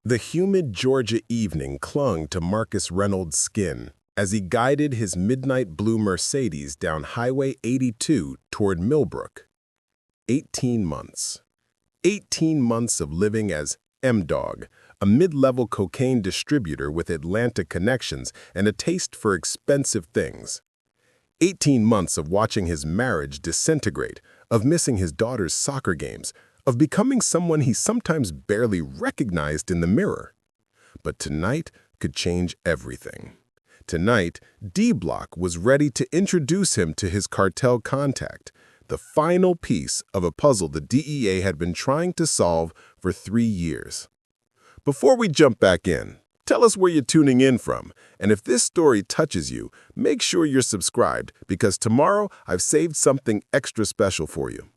The humid Georgia evening clung to Marcus Reynolds' skin as he guided his midnight blue Mercedes down Highway 82 toward Millbrook. 18 months. 18 months of living as M-Dog, a mid-level cocaine distributor with Atlanta connections and a taste for expensive things. 18 months of watching his marriage disintegrate, of missing his daughter's soccer games, of becoming someone he sometimes barely recognized in the mirror. But tonight could change everything. Tonight, D-Block was ready to introduce him to his cartel contact, the final piece of a puzzle the DEA had been trying to solve for 3 years. Before we jump back in, tell us where you're tuning in from, and if this story touches you, make sure you're subscribed because tomorrow I've saved something extra special for you.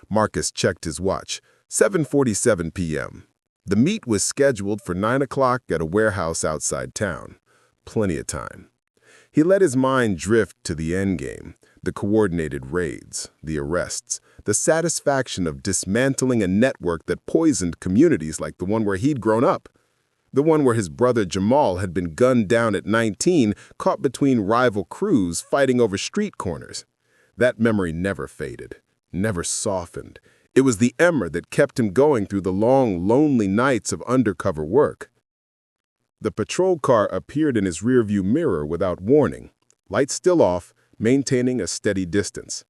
Marcus checked his watch, 7:47 p.m. The meet was scheduled for 9 o'clock at a warehouse outside town. Plenty of time. He let his mind drift to the endgame, the coordinated raids, the arrests, the satisfaction of dismantling a network that poisoned communities like the one where he'd grown up. The one where his brother Jamal had been gunned down at 19, caught between rival crews fighting over street corners. That memory never faded, never softened. It was the emmer that kept him going through the long, lonely nights of undercover work. The patrol car appeared in his rearview mirror without warning, lights still off, maintaining a steady distance.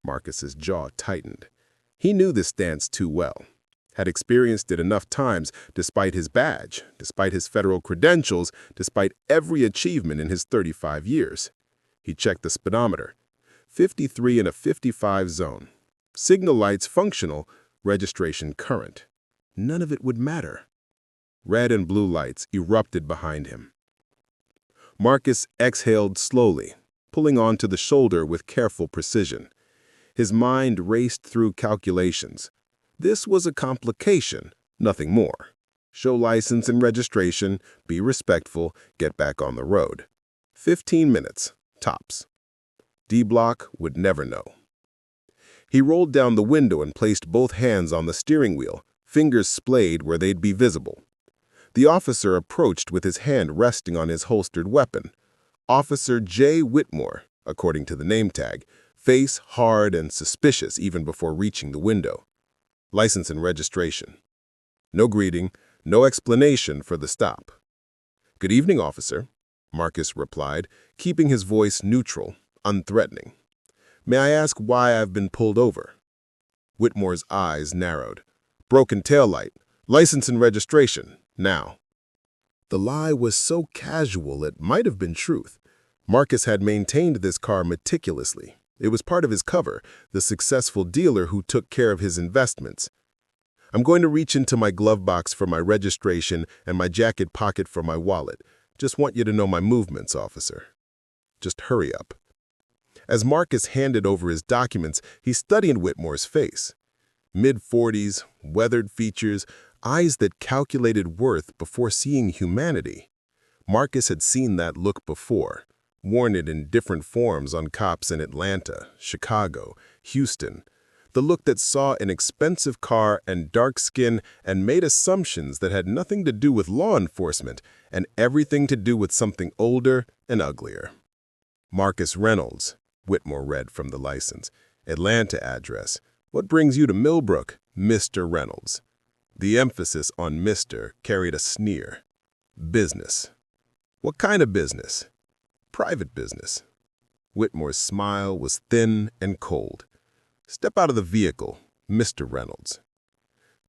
Marcus's jaw tightened. He knew this dance too well, had experienced it enough times despite his badge, despite his federal credentials, despite every achievement in his 35 years. He checked the speedometer. 53 in a 55 zone. Signal lights functional, registration current. None of it would matter. Red and blue lights erupted behind him. Marcus exhaled slowly, pulling onto the shoulder with careful precision. His mind raced through calculations. This was a complication, nothing more. Show license and registration, be respectful, get back on the road. 15 minutes, tops. D-Block would never know. He rolled down the window and placed both hands on the steering wheel, fingers splayed where they'd be visible. The officer approached with his hand resting on his holstered weapon. Officer J. Whitmore, according to the name tag, face hard and suspicious even before reaching the window. License and registration. No greeting, no explanation for the stop. "Good evening, officer," Marcus replied, keeping his voice neutral, unthreatening. "May I ask why I've been pulled over?" Whitmore's eyes narrowed. "Broken taillight. License and registration. Now." The lie was so casual it might have been truth. Marcus had maintained this car meticulously. It was part of his cover, the successful dealer who took care of his investments. "I'm going to reach into my glove box for my registration and my jacket pocket for my wallet. Just want you to know my movements, officer. Just hurry up." As Marcus handed over his documents, he studied Whitmore's face. Mid-40s, weathered features, eyes that calculated worth before seeing humanity. Marcus had seen that look before, worn it in different forms on cops in Atlanta, Chicago, Houston. The look that saw an expensive car and dark skin and made assumptions that had nothing to do with law enforcement and everything to do with something older and uglier. Marcus Reynolds, Whitmore read from the license. Atlanta address. What brings you to Millbrook, Mr. Reynolds? The emphasis on Mr. carried a sneer. Business. What kind of business? Private business. Whitmore's smile was thin and cold. Step out of the vehicle, Mr. Reynolds.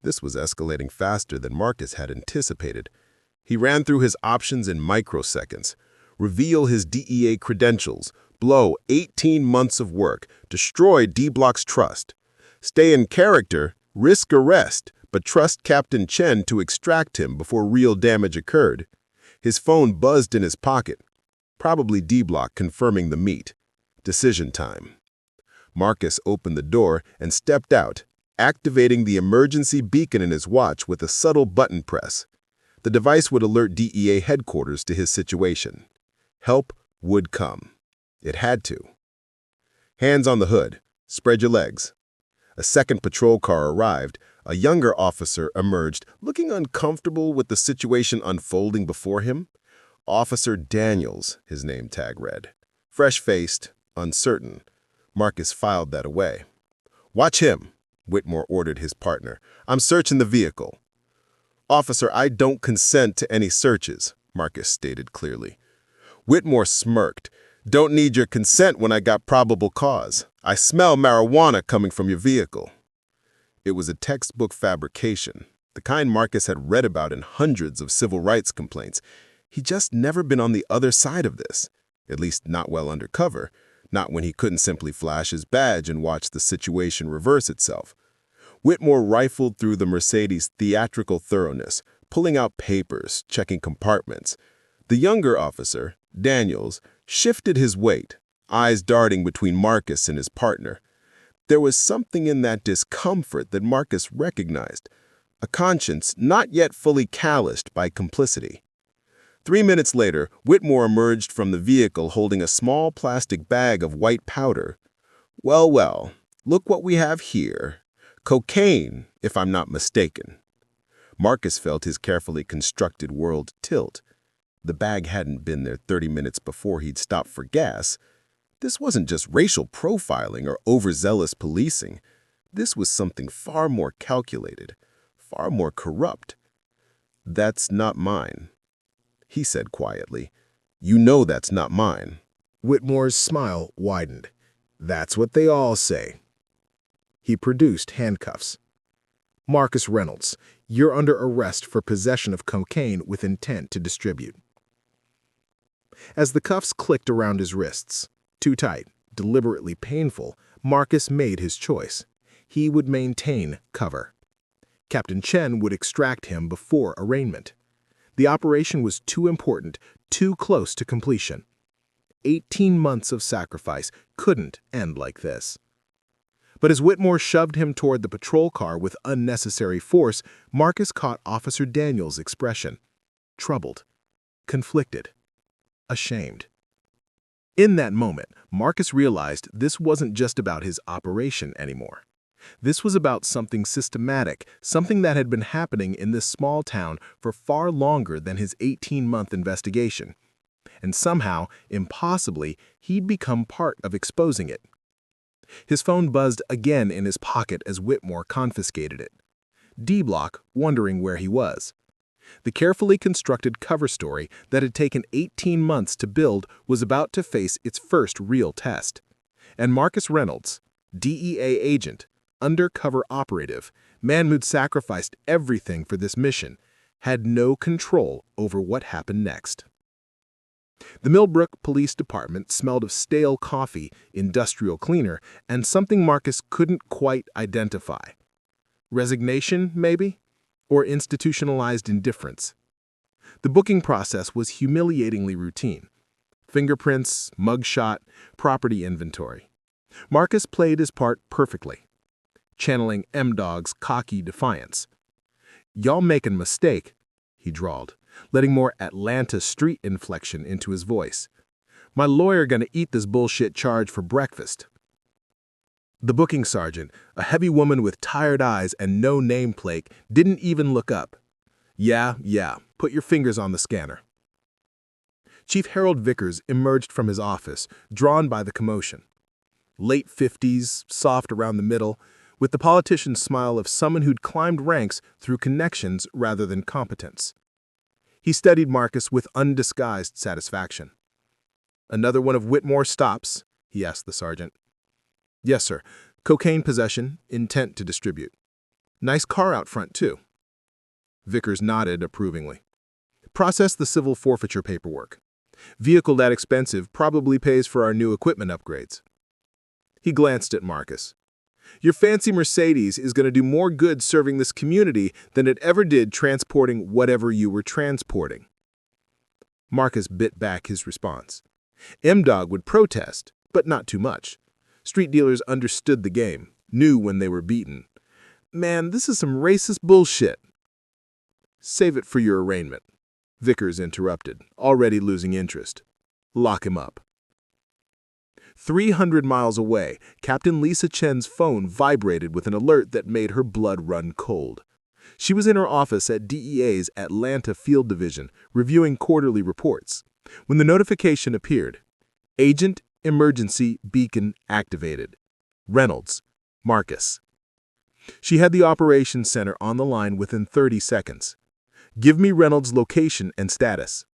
This was escalating faster than Marcus had anticipated. He ran through his options in microseconds. Reveal his DEA credentials, blow 18 months of work, destroy D-Block's trust. Stay in character, risk arrest, but trust Captain Chen to extract him before real damage occurred. His phone buzzed in his pocket. Probably D-Block confirming the meet. Decision time. Marcus opened the door and stepped out, activating the emergency beacon in his watch with a subtle button press. The device would alert DEA headquarters to his situation. Help would come. It had to. Hands on the hood. Spread your legs. A second patrol car arrived, A younger officer emerged, looking uncomfortable with the situation unfolding before him. Officer Daniels, his name tag read. Fresh-faced, uncertain. Marcus filed that away. "Watch him," Whitmore ordered his partner. "I'm searching the vehicle." "Officer, I don't consent to any searches," Marcus stated clearly. Whitmore smirked. "Don't need your consent when I got probable cause. I smell marijuana coming from your vehicle." It was a textbook fabrication, the kind Marcus had read about in hundreds of civil rights complaints. He'd just never been on the other side of this, at least not well undercover, not when he couldn't simply flash his badge and watch the situation reverse itself. Whitmore rifled through the Mercedes' theatrical thoroughness, pulling out papers, checking compartments. The younger officer, Daniels, shifted his weight, eyes darting between Marcus and his partner. There was something in that discomfort that Marcus recognized, a conscience not yet fully calloused by complicity. 3 minutes later, Whitmore emerged from the vehicle holding a small plastic bag of white powder. Well, look what we have here. Cocaine, if I'm not mistaken." Marcus felt his carefully constructed world tilt. The bag hadn't been there 30 minutes before he'd stopped for gas. This wasn't just racial profiling or overzealous policing. This was something far more calculated, far more corrupt. "That's not mine," he said quietly. "You know that's not mine." Whitmore's smile widened. "That's what they all say." He produced handcuffs. "Marcus Reynolds, you're under arrest for possession of cocaine with intent to distribute." As the cuffs clicked around his wrists, too tight, deliberately painful, Marcus made his choice. He would maintain cover. Captain Chen would extract him before arraignment. The operation was too important, too close to completion. 18 months of sacrifice couldn't end like this. But as Whitmore shoved him toward the patrol car with unnecessary force, Marcus caught Officer Daniels' expression. Troubled, conflicted, ashamed. In that moment, Marcus realized this wasn't just about his operation anymore. This was about something systematic, something that had been happening in this small town for far longer than his 18-month investigation. And somehow, impossibly, he'd become part of exposing it. His phone buzzed again in his pocket as Whitmore confiscated it. D-Block, wondering where he was. The carefully constructed cover story that had taken 18 months to build was about to face its first real test. And Marcus Reynolds, DEA agent, undercover operative, man who'd sacrificed everything for this mission, had no control over what happened next. The Millbrook Police Department smelled of stale coffee, industrial cleaner, and something Marcus couldn't quite identify. Resignation, maybe? Or institutionalized indifference. The booking process was humiliatingly routine. Fingerprints, mugshot, property inventory. Marcus played his part perfectly, channeling M-Dog's cocky defiance. "Y'all making mistake," he drawled, letting more Atlanta street inflection into his voice. "My lawyer gonna eat this bullshit charge for breakfast." The booking sergeant, a heavy woman with tired eyes and no nameplate, didn't even look up. Yeah, put your fingers on the scanner." Chief Harold Vickers emerged from his office, drawn by the commotion. Late 50s, soft around the middle, with the politician's smile of someone who'd climbed ranks through connections rather than competence. He studied Marcus with undisguised satisfaction. "Another one of Whitmore's stops?" he asked the sergeant. "Yes, sir. Cocaine possession, intent to distribute. Nice car out front, too." Vickers nodded approvingly. "Process the civil forfeiture paperwork. Vehicle that expensive probably pays for our new equipment upgrades." He glanced at Marcus. "Your fancy Mercedes is going to do more good serving this community than it ever did transporting whatever you were transporting." Marcus bit back his response. M-Dog would protest, but not too much. Street dealers understood the game, knew when they were beaten. "Man, this is some racist bullshit." "Save it for your arraignment," Vickers interrupted, already losing interest. "Lock him up." 300 miles away, Captain Lisa Chen's phone vibrated with an alert that made her blood run cold. She was in her office at DEA's Atlanta Field Division, reviewing quarterly reports, when the notification appeared. Agent Emergency Beacon activated. Reynolds, Marcus. She had the operations center on the line within 30 seconds. Give me Reynolds' location and status.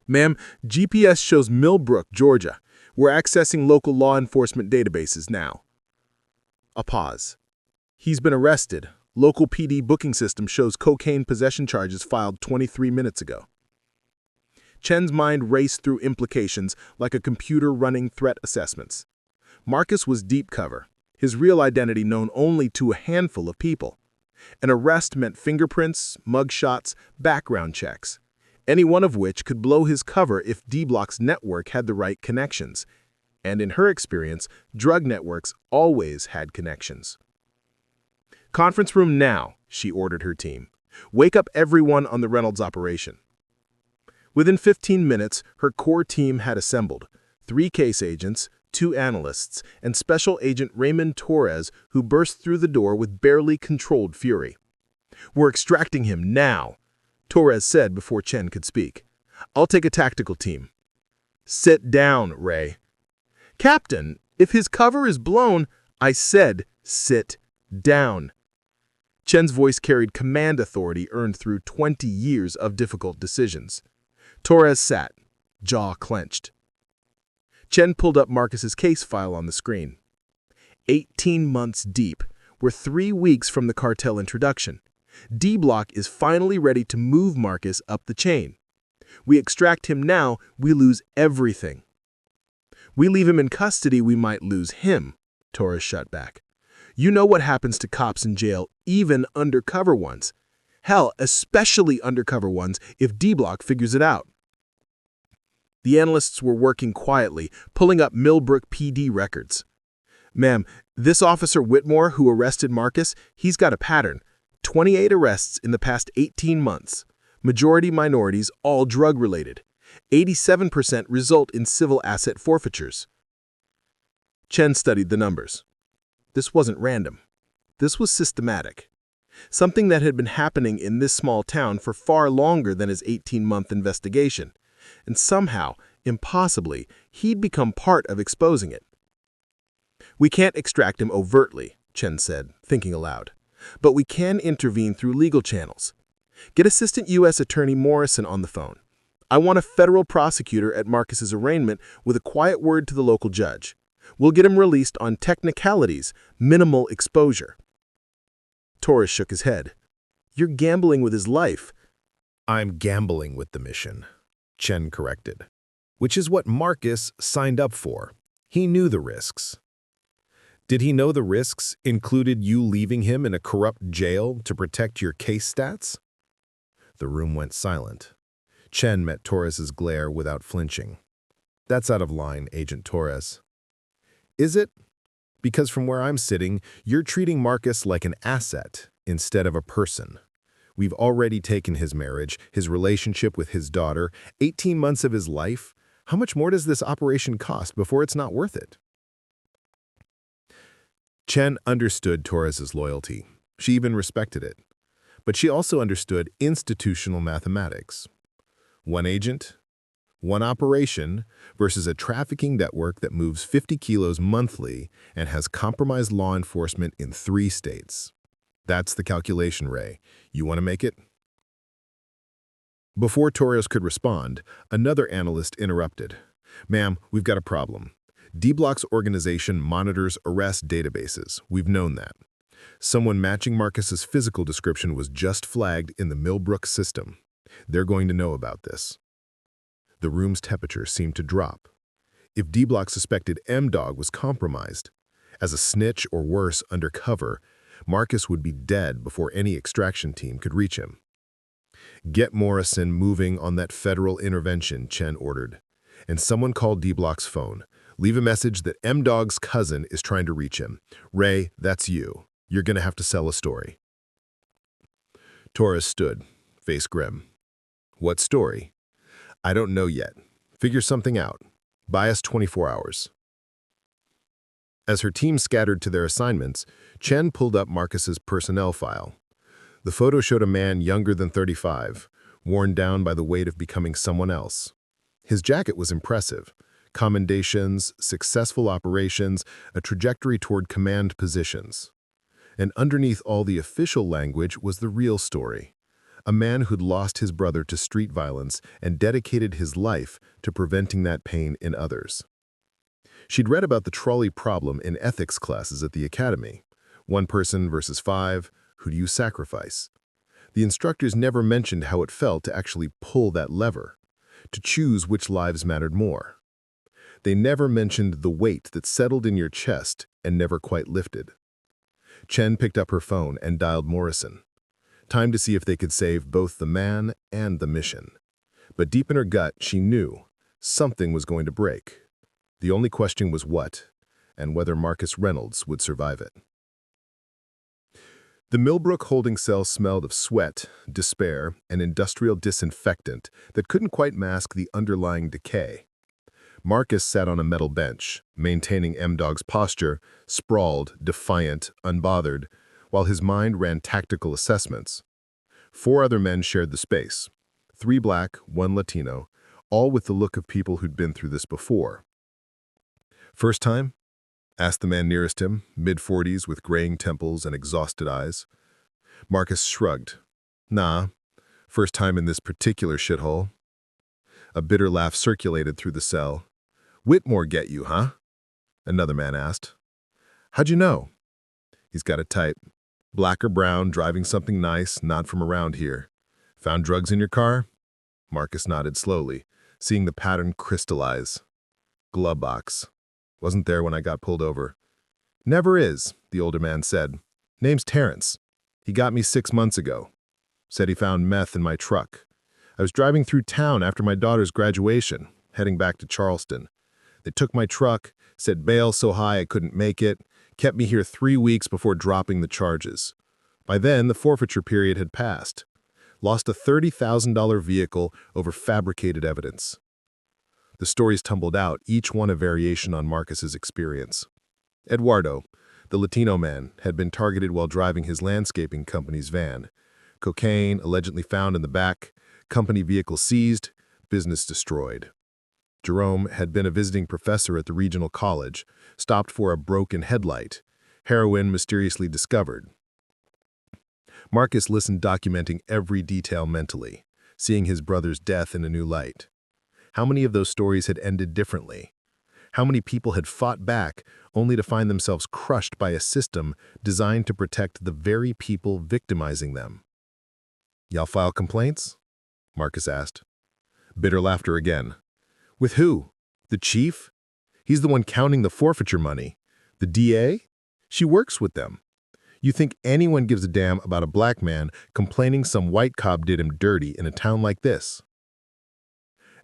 Ma'am, GPS shows Millbrook, Georgia. We're accessing local law enforcement databases now. A pause. He's been arrested. Local PD booking system shows cocaine possession charges filed 23 minutes ago. Chen's mind raced through implications like a computer running threat assessments. Marcus was deep cover, his real identity known only to a handful of people. An arrest meant fingerprints, mugshots, background checks, any one of which could blow his cover if D-Block's network had the right connections. And in her experience, drug networks always had connections. Conference room now, she ordered her team. Wake up everyone on the Reynolds operation. Within 15 minutes, her core team had assembled. 3 case agents, 2 analysts, and Special Agent Raymond Torres, who burst through the door with barely controlled fury. We're extracting him now, Torres said before Chen could speak. I'll take a tactical team. Sit down, Ray. Captain, if his cover is blown, I said sit down. Chen's voice carried command authority earned through 20 years of difficult decisions. Torres sat, jaw clenched. Chen pulled up Marcus's case file on the screen. 18 months deep. We're 3 weeks from the cartel introduction. D-Block is finally ready to move Marcus up the chain. We extract him now, we lose everything. We leave him in custody, we might lose him, Torres shut back. You know what happens to cops in jail, even undercover ones. Hell, especially undercover ones if D-Block figures it out. The analysts were working quietly, pulling up Millbrook PD records. Ma'am, this Officer Whitmore who arrested Marcus, he's got a pattern. 28 arrests in the past 18 months. Majority minorities, all drug-related. 87% result in civil asset forfeitures. Chen studied the numbers. This wasn't random. This was systematic. Something that had been happening in this small town for far longer than his 18-month investigation. And somehow, impossibly, he'd become part of exposing it. We can't extract him overtly, Chen said, thinking aloud. But we can intervene through legal channels. Get Assistant U.S. Attorney Morrison on the phone. I want a federal prosecutor at Marcus's arraignment with a quiet word to the local judge. We'll get him released on technicalities, minimal exposure. Torres shook his head. You're gambling with his life. I'm gambling with the mission, Chen corrected, which is what Marcus signed up for. He knew the risks. Did he know the risks included you leaving him in a corrupt jail to protect your case stats? The room went silent. Chen met Torres's glare without flinching. That's out of line, Agent Torres. Is it? Because from where I'm sitting, you're treating Marcus like an asset instead of a person. We've already taken his marriage, his relationship with his daughter, 18 months of his life. How much more does this operation cost before it's not worth it? Chen understood Torres's loyalty. She even respected it. But she also understood institutional mathematics. One agent, one operation versus a trafficking network that moves 50 kilos monthly and has compromised law enforcement in 3 states. That's the calculation, Ray. You want to make it? Before Torres could respond, another analyst interrupted. Ma'am, we've got a problem. D-Block's organization monitors arrest databases. We've known that. Someone matching Marcus's physical description was just flagged in the Millbrook system. They're going to know about this. The room's temperature seemed to drop. If D-Block suspected M-Dog was compromised, as a snitch or worse undercover, Marcus would be dead before any extraction team could reach him. Get Morrison moving on that federal intervention, Chen ordered. And someone called D-Block's phone. Leave a message that M-Dog's cousin is trying to reach him. Ray, that's you. You're going to have to sell a story. Torres stood, face grim. What story? I don't know yet. Figure something out. Buy us 24 hours. As her team scattered to their assignments, Chen pulled up Marcus's personnel file. The photo showed a man younger than 35, worn down by the weight of becoming someone else. His jacket was impressive. Commendations, successful operations, a trajectory toward command positions. And underneath all the official language was the real story. A man who'd lost his brother to street violence and dedicated his life to preventing that pain in others. She'd read about the trolley problem in ethics classes at the academy. 1 person versus 5, who do you sacrifice? The instructors never mentioned how it felt to actually pull that lever, to choose which lives mattered more. They never mentioned the weight that settled in your chest and never quite lifted. Chen picked up her phone and dialed Morrison. Time to see if they could save both the man and the mission. But deep in her gut, she knew something was going to break. The only question was what, and whether Marcus Reynolds would survive it. The Millbrook holding cell smelled of sweat, despair, and industrial disinfectant that couldn't quite mask the underlying decay. Marcus sat on a metal bench, maintaining M-Dog's posture, sprawled, defiant, unbothered, while his mind ran tactical assessments. 4 other men shared the space. 3 black, 1 Latino, all with the look of people who'd been through this before. "First time?" asked the man nearest him, mid-40s with graying temples and exhausted eyes. Marcus shrugged. "Nah, first time in this particular shithole." A bitter laugh circulated through the cell. "Whitmore get you, huh?" another man asked. "How'd you know?" "He's got a type. Black or brown, driving something nice, not from around here. Found drugs in your car?" Marcus nodded slowly, seeing the pattern crystallize. "Glove box. Wasn't there when I got pulled over." "Never is," the older man said. "Name's Terrence. He got me 6 months ago. Said he found meth in my truck. I was driving through town after my daughter's graduation, heading back to Charleston. They took my truck, said bail so high I couldn't make it, kept me here 3 weeks before dropping the charges. By then, the forfeiture period had passed. Lost a $30,000 vehicle over fabricated evidence." The stories tumbled out, each one a variation on Marcus's experience. Eduardo, the Latino man, had been targeted while driving his landscaping company's van. Cocaine allegedly found in the back, company vehicle seized, business destroyed. Jerome had been a visiting professor at the regional college, stopped for a broken headlight. Heroin mysteriously discovered. Marcus listened, documenting every detail mentally, seeing his brother's death in a new light. How many of those stories had ended differently? How many people had fought back only to find themselves crushed by a system designed to protect the very people victimizing them? "Y'all file complaints?" Marcus asked. Bitter laughter again. "With who? The chief? He's the one counting the forfeiture money. The DEA? She works with them. You think anyone gives a damn about a black man complaining some white cop did him dirty in a town like this?"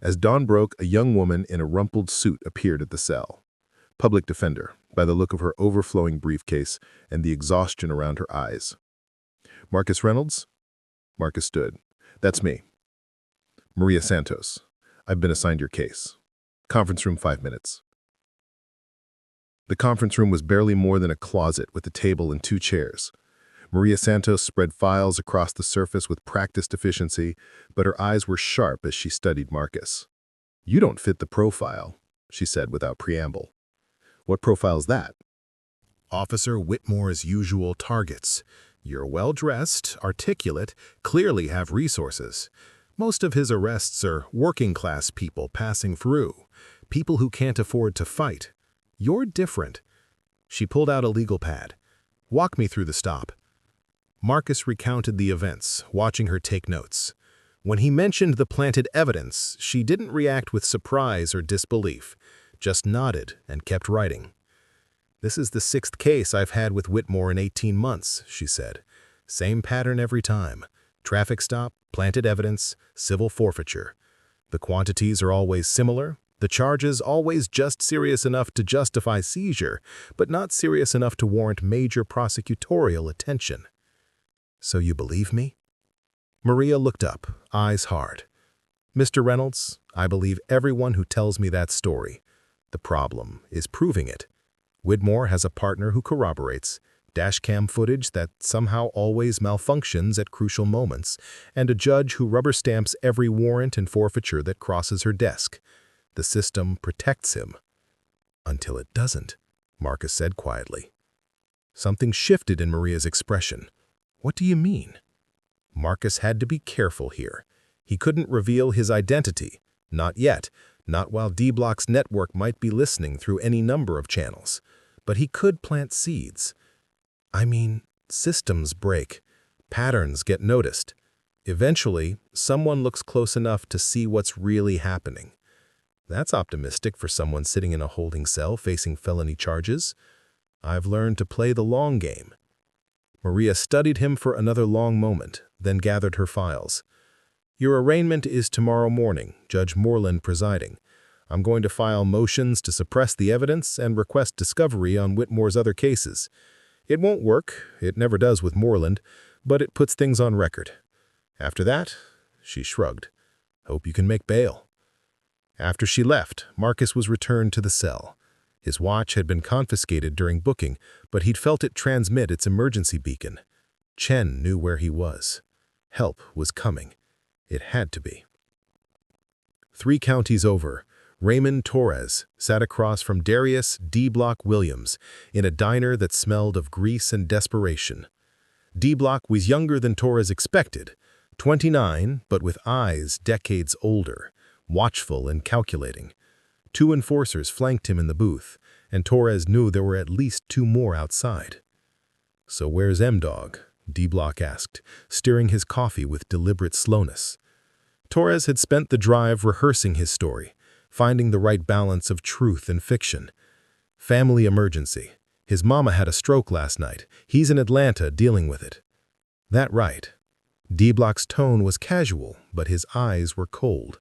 As dawn broke, a young woman in a rumpled suit appeared at the cell. Public defender, by the look of her overflowing briefcase and the exhaustion around her eyes. "Marcus Reynolds?" Marcus stood. "That's me." "Maria Santos. I've been assigned your case. Conference room 5 minutes." The conference room was barely more than a closet with a table and 2 chairs. Maria Santos spread files across the surface with practiced efficiency, but her eyes were sharp as she studied Marcus. "You don't fit the profile," she said without preamble. "What profile's that?" "Officer Whitmore's usual targets. You're well-dressed, articulate, clearly have resources. Most of his arrests are working-class people passing through, people who can't afford to fight. You're different." She pulled out a legal pad. "Walk me through the stop." Marcus recounted the events, watching her take notes. When he mentioned the planted evidence, she didn't react with surprise or disbelief, just nodded and kept writing. "This is the 6th case I've had with Whitmore in 18 months, she said. "Same pattern every time. Traffic stop, planted evidence, civil forfeiture. The quantities are always similar, the charges always just serious enough to justify seizure, but not serious enough to warrant major prosecutorial attention." "So you believe me?" Maria looked up, eyes hard. "Mr. Reynolds, I believe everyone who tells me that story. The problem is proving it. Whitmore has a partner who corroborates, dashcam footage that somehow always malfunctions at crucial moments, and a judge who rubber stamps every warrant and forfeiture that crosses her desk. The system protects him. Until it doesn't, Marcus said quietly. Something shifted in Maria's expression. What do you mean? Marcus had to be careful here. He couldn't reveal his identity. Not yet. Not while D-Block's network might be listening through any number of channels. But he could plant seeds. I mean, systems break. Patterns get noticed. Eventually, someone looks close enough to see what's really happening. That's optimistic for someone sitting in a holding cell facing felony charges. I've learned to play the long game. Maria studied him for another long moment, then gathered her files. Your arraignment is tomorrow morning, Judge Moreland presiding. I'm going to file motions to suppress the evidence and request discovery on Whitmore's other cases. It won't work, it never does with Moreland, but it puts things on record. After that, she shrugged. Hope you can make bail. After she left, Marcus was returned to the cell. His watch had been confiscated during booking, but he'd felt it transmit its emergency beacon. Chen knew where he was. Help was coming. It had to be. 3 counties over, Raymond Torres sat across from Darius D-Block Williams in a diner that smelled of grease and desperation. D-Block was younger than Torres expected, 29, but with eyes decades older, watchful and calculating. 2 enforcers flanked him in the booth, and Torres knew there were at least 2 more outside. So where's M-Dog? D-Block asked, stirring his coffee with deliberate slowness. Torres had spent the drive rehearsing his story, finding the right balance of truth and fiction. Family emergency. His mama had a stroke last night. He's in Atlanta dealing with it. That right. D-Block's tone was casual, but his eyes were cold.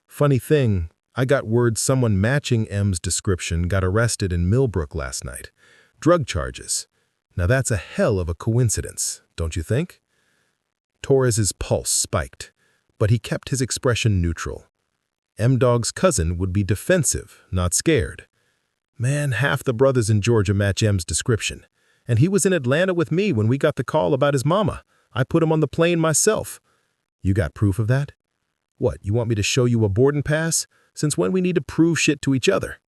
Funny thing, I got word someone matching M's description got arrested in Millbrook last night. Drug charges. Now that's a hell of a coincidence, don't you think? Torres's pulse spiked, but he kept his expression neutral. M-Dog's cousin would be defensive, not scared. Man, half the brothers in Georgia match M's description. And he was in Atlanta with me when we got the call about his mama. I put him on the plane myself. You got proof of that? What, you want me to show you a boarding pass? Since when we need to prove shit to each other?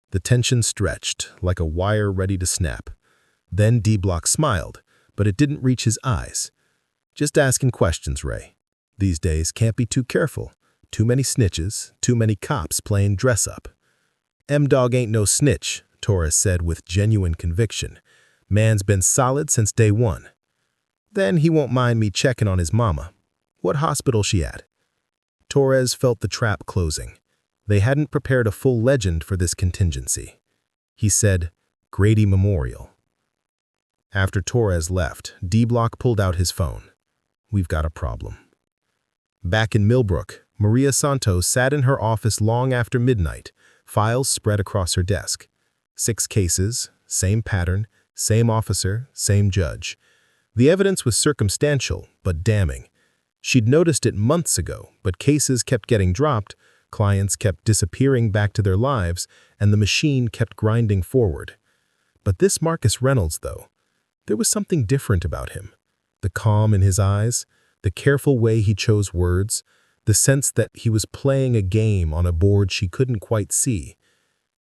The tension stretched, like a wire ready to snap. Then D-Block smiled, but it didn't reach his eyes. Just asking questions, Ray. These days can't be too careful. Too many snitches, too many cops playing dress-up. M-Dog ain't no snitch, Torres said with genuine conviction. Man's been solid since day one. Then he won't mind me checking on his mama. What hospital she at? Torres felt the trap closing. They hadn't prepared a full legend for this contingency. He said, Grady Memorial. After Torres left, D-Block pulled out his phone. We've got a problem. Back in Millbrook, Maria Santos sat in her office long after midnight, files spread across her desk. 6 cases, same pattern, same officer, same judge. The evidence was circumstantial, but damning. She'd noticed it months ago, but cases kept getting dropped, clients kept disappearing back to their lives, and the machine kept grinding forward. But this Marcus Reynolds, though, there was something different about him. The calm in his eyes, the careful way he chose words, the sense that he was playing a game on a board she couldn't quite see.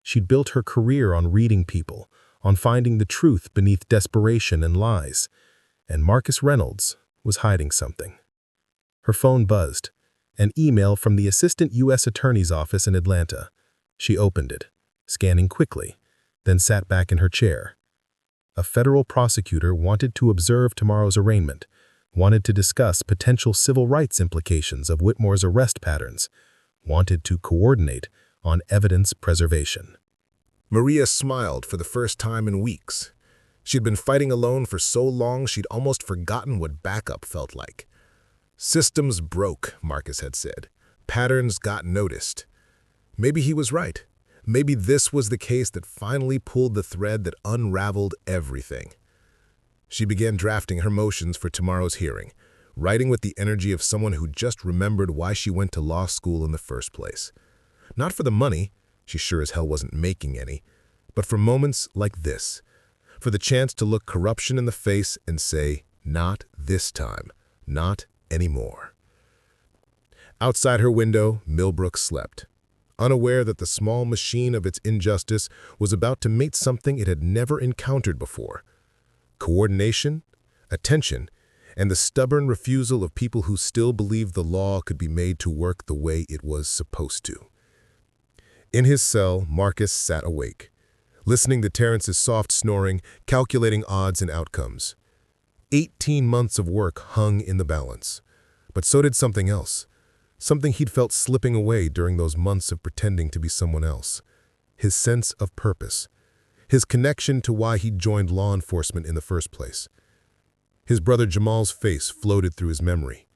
She'd built her career on reading people, on finding the truth beneath desperation and lies. And Marcus Reynolds was hiding something. Her phone buzzed. An email from the Assistant U.S. Attorney's Office in Atlanta. She opened it, scanning quickly, then sat back in her chair. A federal prosecutor wanted to observe tomorrow's arraignment, wanted to discuss potential civil rights implications of Whitmore's arrest patterns, wanted to coordinate on evidence preservation. Maria smiled for the first time in weeks. She'd been fighting alone for so long she'd almost forgotten what backup felt like. Systems broke, Marcus had said. Patterns got noticed. Maybe he was right. Maybe this was the case that finally pulled the thread that unraveled everything. She began drafting her motions for tomorrow's hearing, writing with the energy of someone who just remembered why she went to law school in the first place. Not for the money, she sure as hell wasn't making any, but for moments like this, for the chance to look corruption in the face and say, not this time, not anymore. Outside her window, Millbrook slept, unaware that the small machine of its injustice was about to mate something it had never encountered before. Coordination, attention, and the stubborn refusal of people who still believed the law could be made to work the way it was supposed to. In his cell, Marcus sat awake, listening to Terrence's soft snoring, calculating odds and outcomes. 18 months of work hung in the balance, but so did something else. Something he'd felt slipping away during those months of pretending to be someone else. His sense of purpose. His connection to why he'd joined law enforcement in the first place. His brother Jamal's face floated through his memory.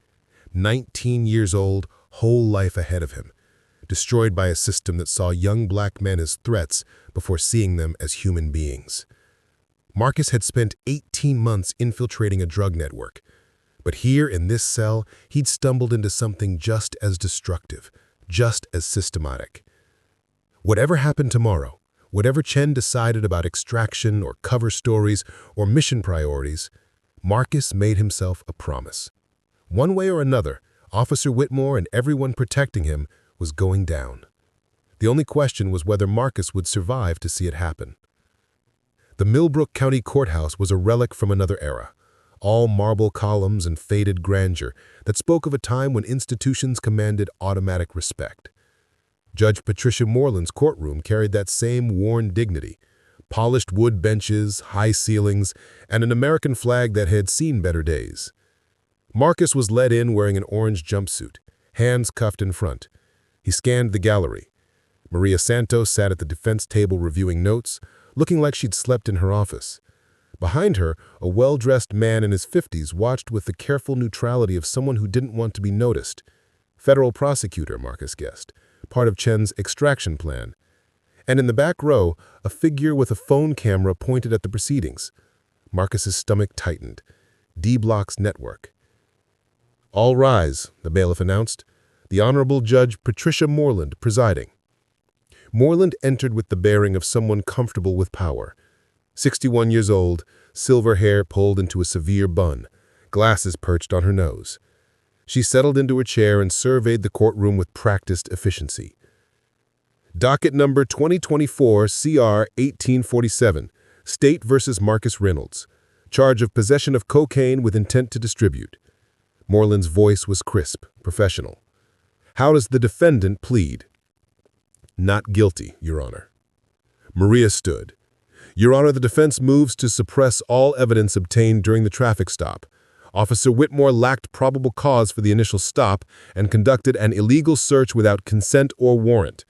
19 years old, whole life ahead of him. Destroyed by a system that saw young black men as threats before seeing them as human beings. Marcus had spent 18 months infiltrating a drug network. But here in this cell, he'd stumbled into something just as destructive, just as systematic. Whatever happened tomorrow, whatever Chen decided about extraction or cover stories or mission priorities, Marcus made himself a promise. One way or another, Officer Whitmore and everyone protecting him was going down. The only question was whether Marcus would survive to see it happen. The Millbrook County Courthouse was a relic from another era. All marble columns and faded grandeur that spoke of a time when institutions commanded automatic respect. Judge Patricia Moreland's courtroom carried that same worn dignity, polished wood benches, high ceilings, and an American flag that had seen better days. Marcus was led in wearing an orange jumpsuit, hands cuffed in front. He scanned the gallery. Maria Santos sat at the defense table reviewing notes, looking like she'd slept in her office. Behind her, a well-dressed man in his 50s watched with the careful neutrality of someone who didn't want to be noticed. Federal prosecutor, Marcus guessed, part of Chen's extraction plan. And in the back row, a figure with a phone camera pointed at the proceedings. Marcus's stomach tightened. D-Block's network. All rise, the bailiff announced. The Honorable Judge Patricia Moreland presiding. Moreland entered with the bearing of someone comfortable with power. 61 years old, silver hair pulled into a severe bun, glasses perched on her nose. She settled into her chair and surveyed the courtroom with practiced efficiency. Docket number 2024 CR 1847, State versus Marcus Reynolds. Charge of possession of cocaine with intent to distribute. Moreland's voice was crisp, professional. How does the defendant plead? Not guilty, Your Honor. Maria stood. Your Honor, the defense moves to suppress all evidence obtained during the traffic stop. Officer Whitmore lacked probable cause for the initial stop and conducted an illegal search without consent or warrant.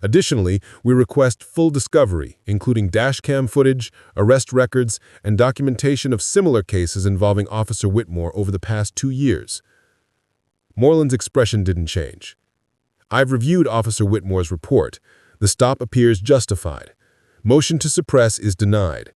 Additionally, we request full discovery, including dashcam footage, arrest records, and documentation of similar cases involving Officer Whitmore over the past 2 years. Moreland's expression didn't change. I've reviewed Officer Whitmore's report. The stop appears justified. Motion to suppress is denied.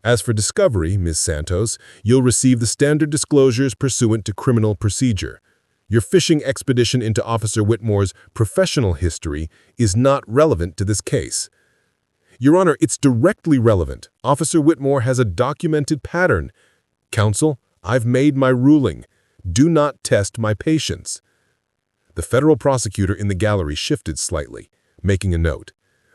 As for discovery, Ms. Santos, you'll receive the standard disclosures pursuant to criminal procedure. Your fishing expedition into Officer Whitmore's professional history is not relevant to this case. Your Honor, it's directly relevant. Officer Whitmore has a documented pattern. Counsel, I've made my ruling. Do not test my patience. The federal prosecutor in the gallery shifted slightly, making a note.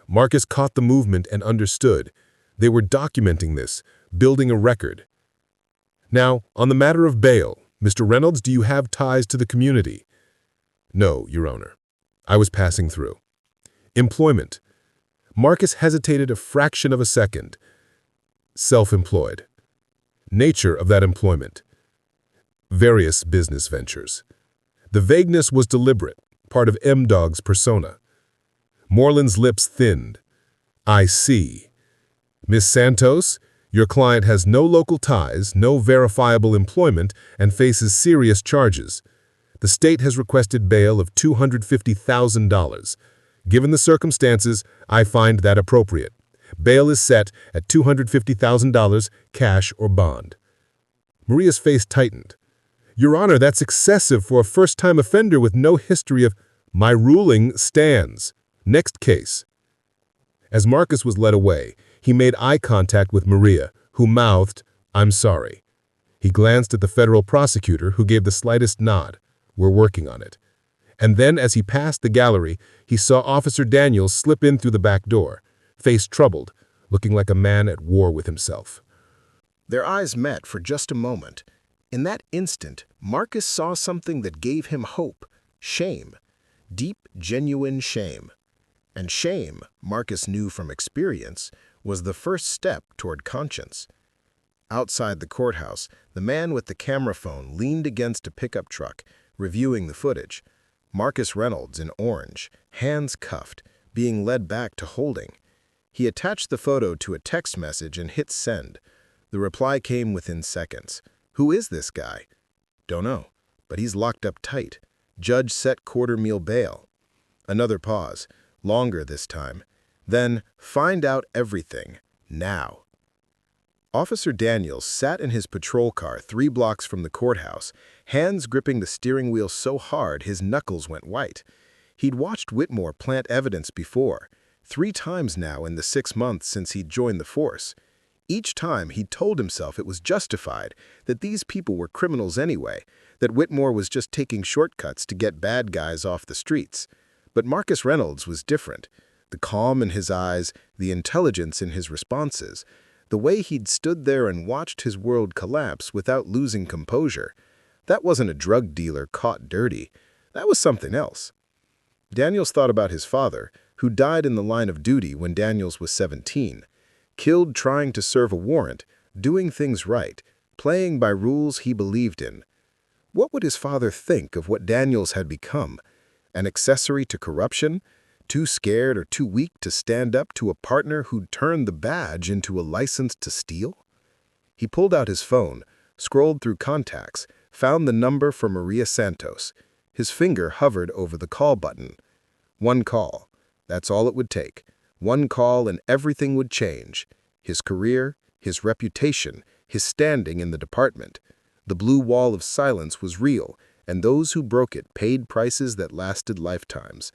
Marcus caught the movement and understood. They were documenting this, building a record. Now, on the matter of bail, Mr. Reynolds, do you have ties to the community? No, Your Honor. I was passing through. Employment. Marcus hesitated a fraction of a second. Self-employed. Nature of that employment. Various business ventures. The vagueness was deliberate, part of M-Dog's persona. Moreland's lips thinned. I see. Miss Santos, your client has no local ties, no verifiable employment, and faces serious charges. The state has requested bail of $250,000. Given the circumstances, I find that appropriate. Bail is set at $250,000, cash or bond. Maria's face tightened. Your Honor, that's excessive for a first-time offender with no history of... My ruling stands. Next case. As Marcus was led away, he made eye contact with Maria, who mouthed, "I'm sorry." He glanced at the federal prosecutor, who gave the slightest nod. "We're working on it." And then, as he passed the gallery, he saw Officer Daniels slip in through the back door, face troubled, looking like a man at war with himself. Their eyes met for just a moment. In that instant, Marcus saw something that gave him hope: shame. Deep, genuine shame. And shame, Marcus knew from experience, was the first step toward conscience. Outside the courthouse, the man with the camera phone leaned against a pickup truck, reviewing the footage. Marcus Reynolds in orange, hands cuffed, being led back to holding. He attached the photo to a text message and hit send. The reply came within seconds. "Who is this guy?" "Don't know, but he's locked up tight. Judge set quarter-meal bail." Another pause, longer this time. Then, "Find out everything, now." Officer Daniels sat in his patrol car 3 blocks from the courthouse, hands gripping the steering wheel so hard his knuckles went white. He'd watched Whitmore plant evidence before, 3 times now in the 6 months since he'd joined the force. Each time he'd told himself it was justified, that these people were criminals anyway, that Whitmore was just taking shortcuts to get bad guys off the streets. But Marcus Reynolds was different. The calm in his eyes, the intelligence in his responses, the way he'd stood there and watched his world collapse without losing composure. That wasn't a drug dealer caught dirty. That was something else. Daniels thought about his father, who died in the line of duty when Daniels was 17, killed trying to serve a warrant, doing things right, playing by rules he believed in. What would his father think of what Daniels had become? An accessory to corruption? Too scared or too weak to stand up to a partner who'd turned the badge into a license to steal? He pulled out his phone, scrolled through contacts, found the number for Maria Santos. His finger hovered over the call button. 1 call. That's all it would take. 1 call and everything would change. His career, his reputation, his standing in the department. The blue wall of silence was real, and those who broke it paid prices that lasted lifetimes.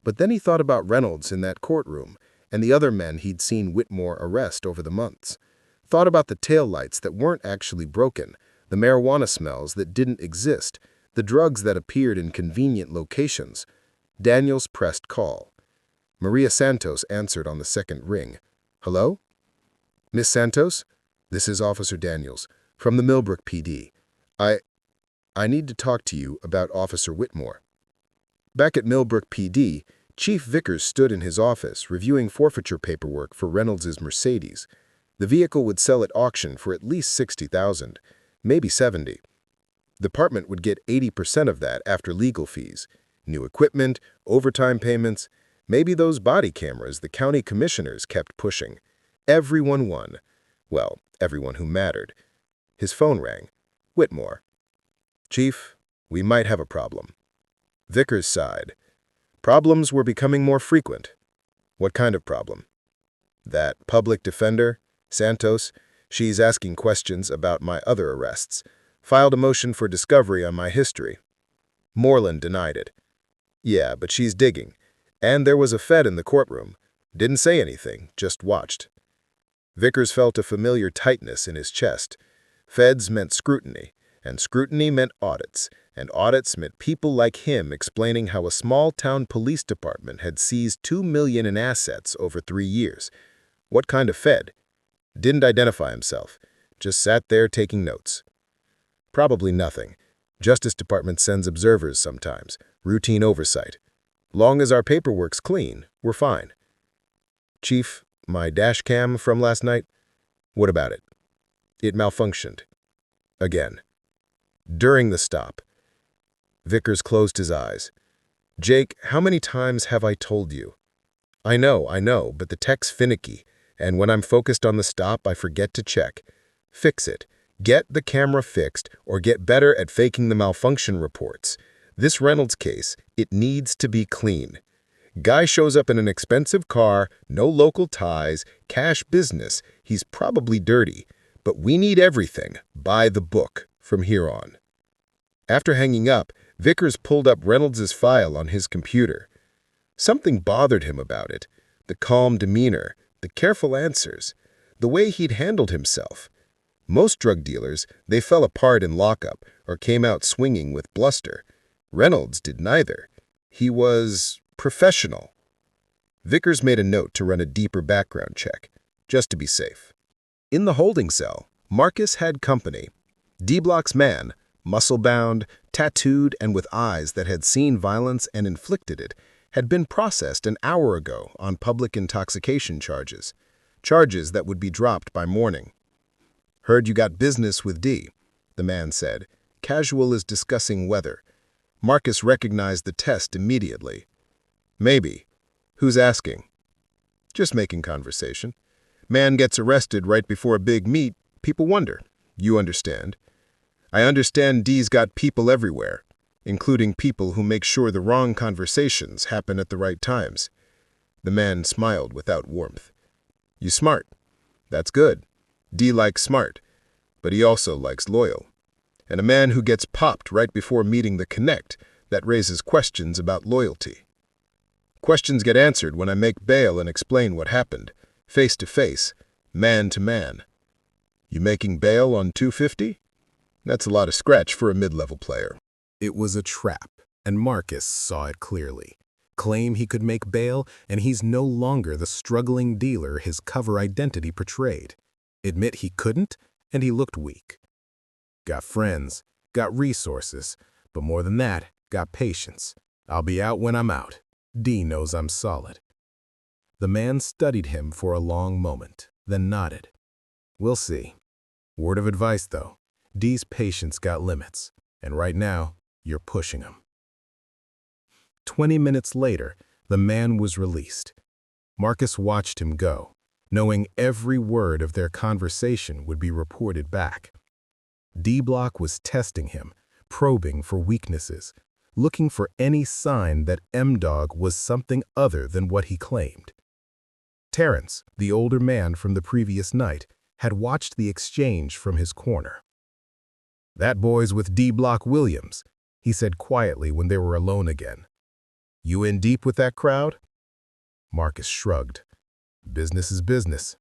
But then he thought about Reynolds in that courtroom, and the other men he'd seen Whitmore arrest over the months. Thought about the taillights that weren't actually broken, the marijuana smells that didn't exist, the drugs that appeared in convenient locations. Daniels pressed call. Maria Santos answered on the second ring. "Hello? Miss Santos? This is Officer Daniels, from the Millbrook PD. I need to talk to you about Officer Whitmore." Back at Millbrook PD, Chief Vickers stood in his office reviewing forfeiture paperwork for Reynolds' Mercedes. The vehicle would sell at auction for at least $60,000, maybe $70,000. The department would get 80% of that after legal fees, new equipment, overtime payments, maybe those body cameras the county commissioners kept pushing. Everyone won. Well, everyone who mattered. His phone rang. Whitmore. "Chief, we might have a problem." Vickers sighed. Problems were becoming more frequent. "What kind of problem?" "That public defender, Santos, she's asking questions about my other arrests. Filed a motion for discovery on my history." Moreland denied it. "Yeah, but she's digging. And there was a Fed in the courtroom. Didn't say anything, just watched." Vickers felt a familiar tightness in his chest. Feds meant scrutiny, and scrutiny meant audits, and audits meant people like him explaining how a small-town police department had seized $2 million in assets over 3 years. What kind of Fed? Didn't identify himself, just sat there taking notes. Probably nothing. Justice Department sends observers sometimes, routine oversight. Long as our paperwork's clean, we're fine. "Chief, my dash cam from last night? What about it?" "It malfunctioned. Again. During the stop." Vickers closed his eyes. "Jake, how many times have I told you?" I know, but the tech's finicky, and when I'm focused on the stop, I forget to check. Fix it. Get the camera fixed, or get better at faking the malfunction reports. This Reynolds case, it needs to be clean. Guy shows up in an expensive car, no local ties, cash business. He's probably dirty. But we need everything, by the book, from here on. After hanging up, Vickers pulled up Reynolds' file on his computer. Something bothered him about it. The calm demeanor, the careful answers, the way he'd handled himself. Most drug dealers, they fell apart in lockup or came out swinging with bluster. Reynolds did neither. He was professional. Vickers made a note to run a deeper background check, just to be safe. In the holding cell, Marcus had company. D-Block's man, muscle-bound, tattooed, and with eyes that had seen violence and inflicted it, had been processed an hour ago on public intoxication charges that would be dropped by morning. "Heard you got business with D," the man said, casual as discussing weather. Marcus recognized the test immediately. "Maybe. Who's asking?" "Just making conversation. Man gets arrested right before a big meet, people wonder. You understand." "I understand D's got people everywhere, including people who make sure the wrong conversations happen at the right times." The man smiled without warmth. "You smart. That's good. D likes smart, but he also likes loyal. And a man who gets popped right before meeting the connect, that raises questions about loyalty. Questions get answered when I make bail and explain what happened, face to face, man to man. You making bail on 250? That's a lot of scratch for a mid-level player." It was a trap, and Marcus saw it clearly. Claim he could make bail, and he's no longer the struggling dealer his cover identity portrayed. Admit he couldn't, and he looked weak. Got friends, got resources, but more than that, got patience. I'll be out when I'm out. D knows I'm solid. The man studied him for a long moment, then nodded. "We'll see. Word of advice, though. D's patience got limits, and right now, you're pushing him." 20 minutes later, the man was released. Marcus watched him go, knowing every word of their conversation would be reported back. D-Block was testing him, probing for weaknesses, looking for any sign that M-Dog was something other than what he claimed. Terrence, the older man from the previous night, had watched the exchange from his corner. "That boy's with D-Block Williams," he said quietly when they were alone again. "You in deep with that crowd?" Marcus shrugged. "Business is business.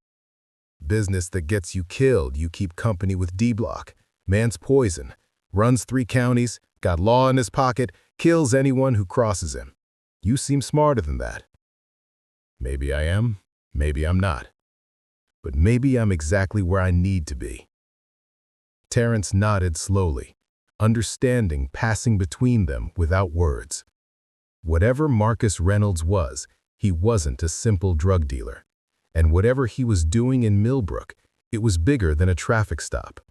Business that gets you killed, you keep company with D-Block. Man's poison. Runs 3 counties, got law in his pocket, kills anyone who crosses him. You seem smarter than that." "Maybe I am, maybe I'm not. But maybe I'm exactly where I need to be." Terrence nodded slowly, understanding passing between them without words. Whatever Marcus Reynolds was, he wasn't a simple drug dealer. And whatever he was doing in Millbrook, it was bigger than a traffic stop.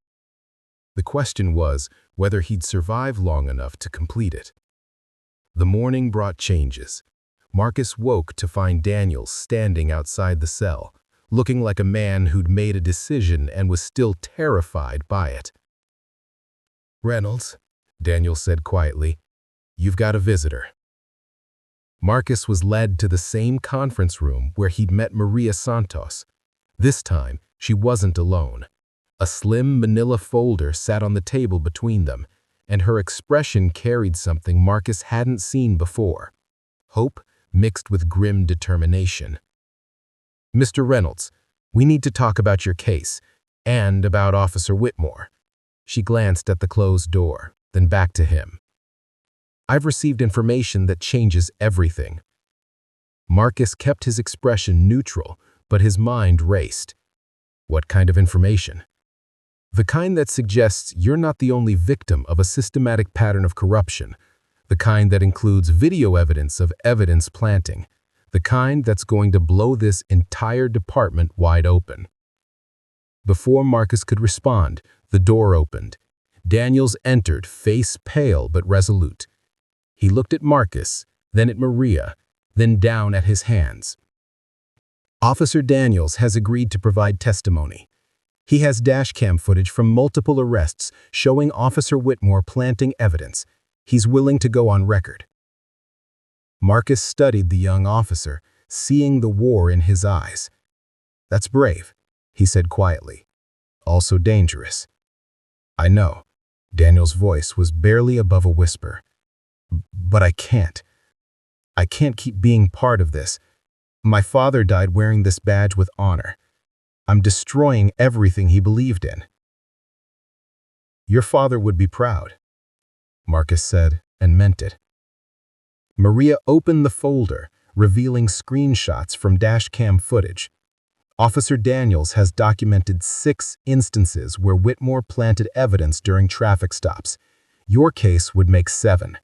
The question was whether he'd survive long enough to complete it. The morning brought changes. Marcus woke to find Daniel standing outside the cell, looking like a man who'd made a decision and was still terrified by it. "Reynolds," Daniel said quietly, "you've got a visitor." Marcus was led to the same conference room where he'd met Maria Santos. This time, she wasn't alone. A slim manila folder sat on the table between them, and her expression carried something Marcus hadn't seen before. Hope mixed with grim determination. "Mr. Reynolds, we need to talk about your case, and about Officer Whitmore." She glanced at the closed door, then back to him. "I've received information that changes everything." Marcus kept his expression neutral, but his mind raced. "What kind of information?" "The kind that suggests you're not the only victim of a systematic pattern of corruption. The kind that includes video evidence of evidence planting. The kind that's going to blow this entire department wide open." Before Marcus could respond, the door opened. Daniels entered, face pale but resolute. He looked at Marcus, then at Maria, then down at his hands. "Officer Daniels has agreed to provide testimony. He has dashcam footage from multiple arrests showing Officer Whitmore planting evidence. He's willing to go on record." Marcus studied the young officer, seeing the war in his eyes. "That's brave," he said quietly. "Also dangerous." "I know." Daniel's voice was barely above a whisper. "But I can't. I can't keep being part of this. My father died wearing this badge with honor. I'm destroying everything he believed in." "Your father would be proud," Marcus said, and meant it. Maria opened the folder, revealing screenshots from dashcam footage. Officer Daniels has documented 6 instances where Whitmore planted evidence during traffic stops. Your case would make 7.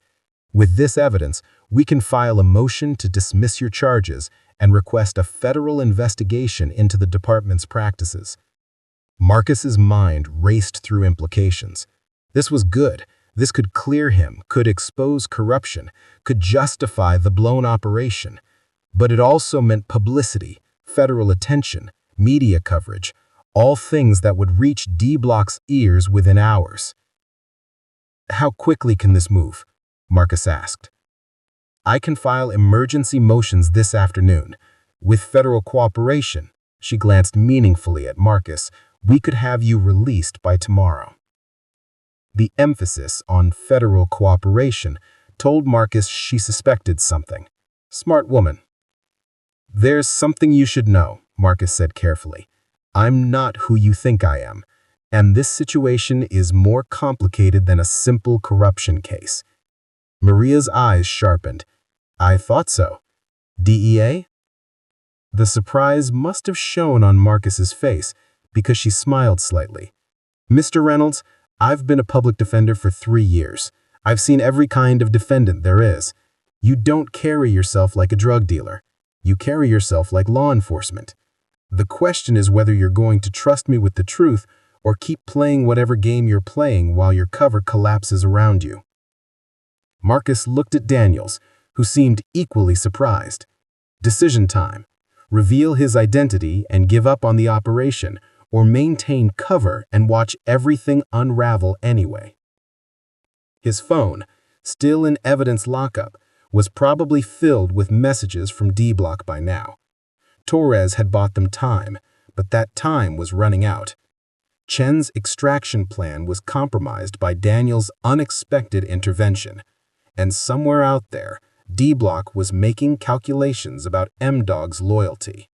With this evidence, we can file a motion to dismiss your charges and request a federal investigation into the department's practices. Marcus's mind raced through implications. This was good. This could clear him, could expose corruption, could justify the blown operation. But it also meant publicity, federal attention, media coverage, all things that would reach D-Block's ears within hours. "How quickly can this move?" Marcus asked. "I can file emergency motions this afternoon. With federal cooperation," she glanced meaningfully at Marcus, "we could have you released by tomorrow." The emphasis on federal cooperation told Marcus she suspected something. Smart woman. "There's something you should know," Marcus said carefully. "I'm not who you think I am, and this situation is more complicated than a simple corruption case." Maria's eyes sharpened. "I thought so. DEA?" The surprise must have shown on Marcus's face because she smiled slightly. "Mr. Reynolds, I've been a public defender for 3 years. I've seen every kind of defendant there is. You don't carry yourself like a drug dealer. You carry yourself like law enforcement. The question is whether you're going to trust me with the truth or keep playing whatever game you're playing while your cover collapses around you." Marcus looked at Daniels, who seemed equally surprised. Decision time. Reveal his identity and give up on the operation, or maintain cover and watch everything unravel anyway. His phone, still in evidence lockup, was probably filled with messages from D-Block by now. Torres had bought them time, but that time was running out. Chen's extraction plan was compromised by Daniel's unexpected intervention, and somewhere out there, D-Block was making calculations about M-Dog's loyalty.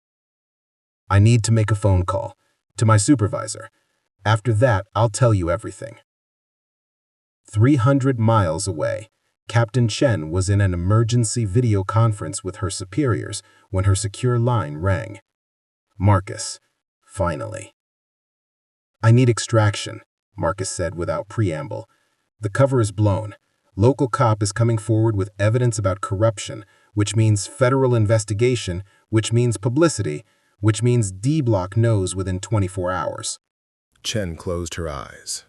"I need to make a phone call to my supervisor. After that, I'll tell you everything." 300 miles away, Captain Chen was in an emergency video conference with her superiors when her secure line rang. Marcus, finally. "I need extraction," Marcus said without preamble. "The cover is blown. Local cop is coming forward with evidence about corruption, which means federal investigation, which means publicity, which means D-Block knows within 24 hours. Chen closed her eyes.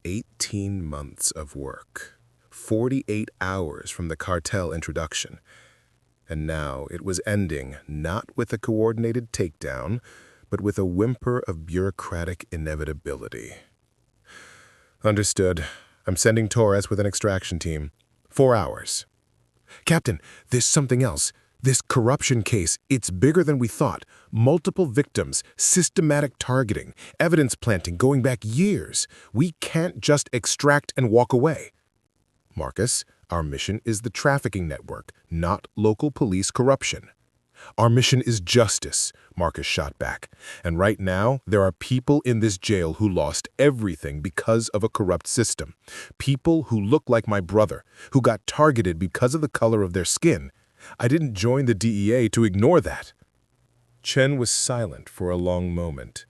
18 months of work. 48 hours from the cartel introduction. And now it was ending not with a coordinated takedown, but with a whimper of bureaucratic inevitability. "Understood. I'm sending Torres with an extraction team. 4 hours. Captain, there's something else. This corruption case, it's bigger than we thought. Multiple victims, systematic targeting, evidence planting going back years. We can't just extract and walk away." "Marcus, our mission is the trafficking network, not local police corruption." "Our mission is justice," Marcus shot back. "And right now, there are people in this jail who lost everything because of a corrupt system. People who look like my brother, who got targeted because of the color of their skin. I didn't join the DEA to ignore that." Chen was silent for a long moment.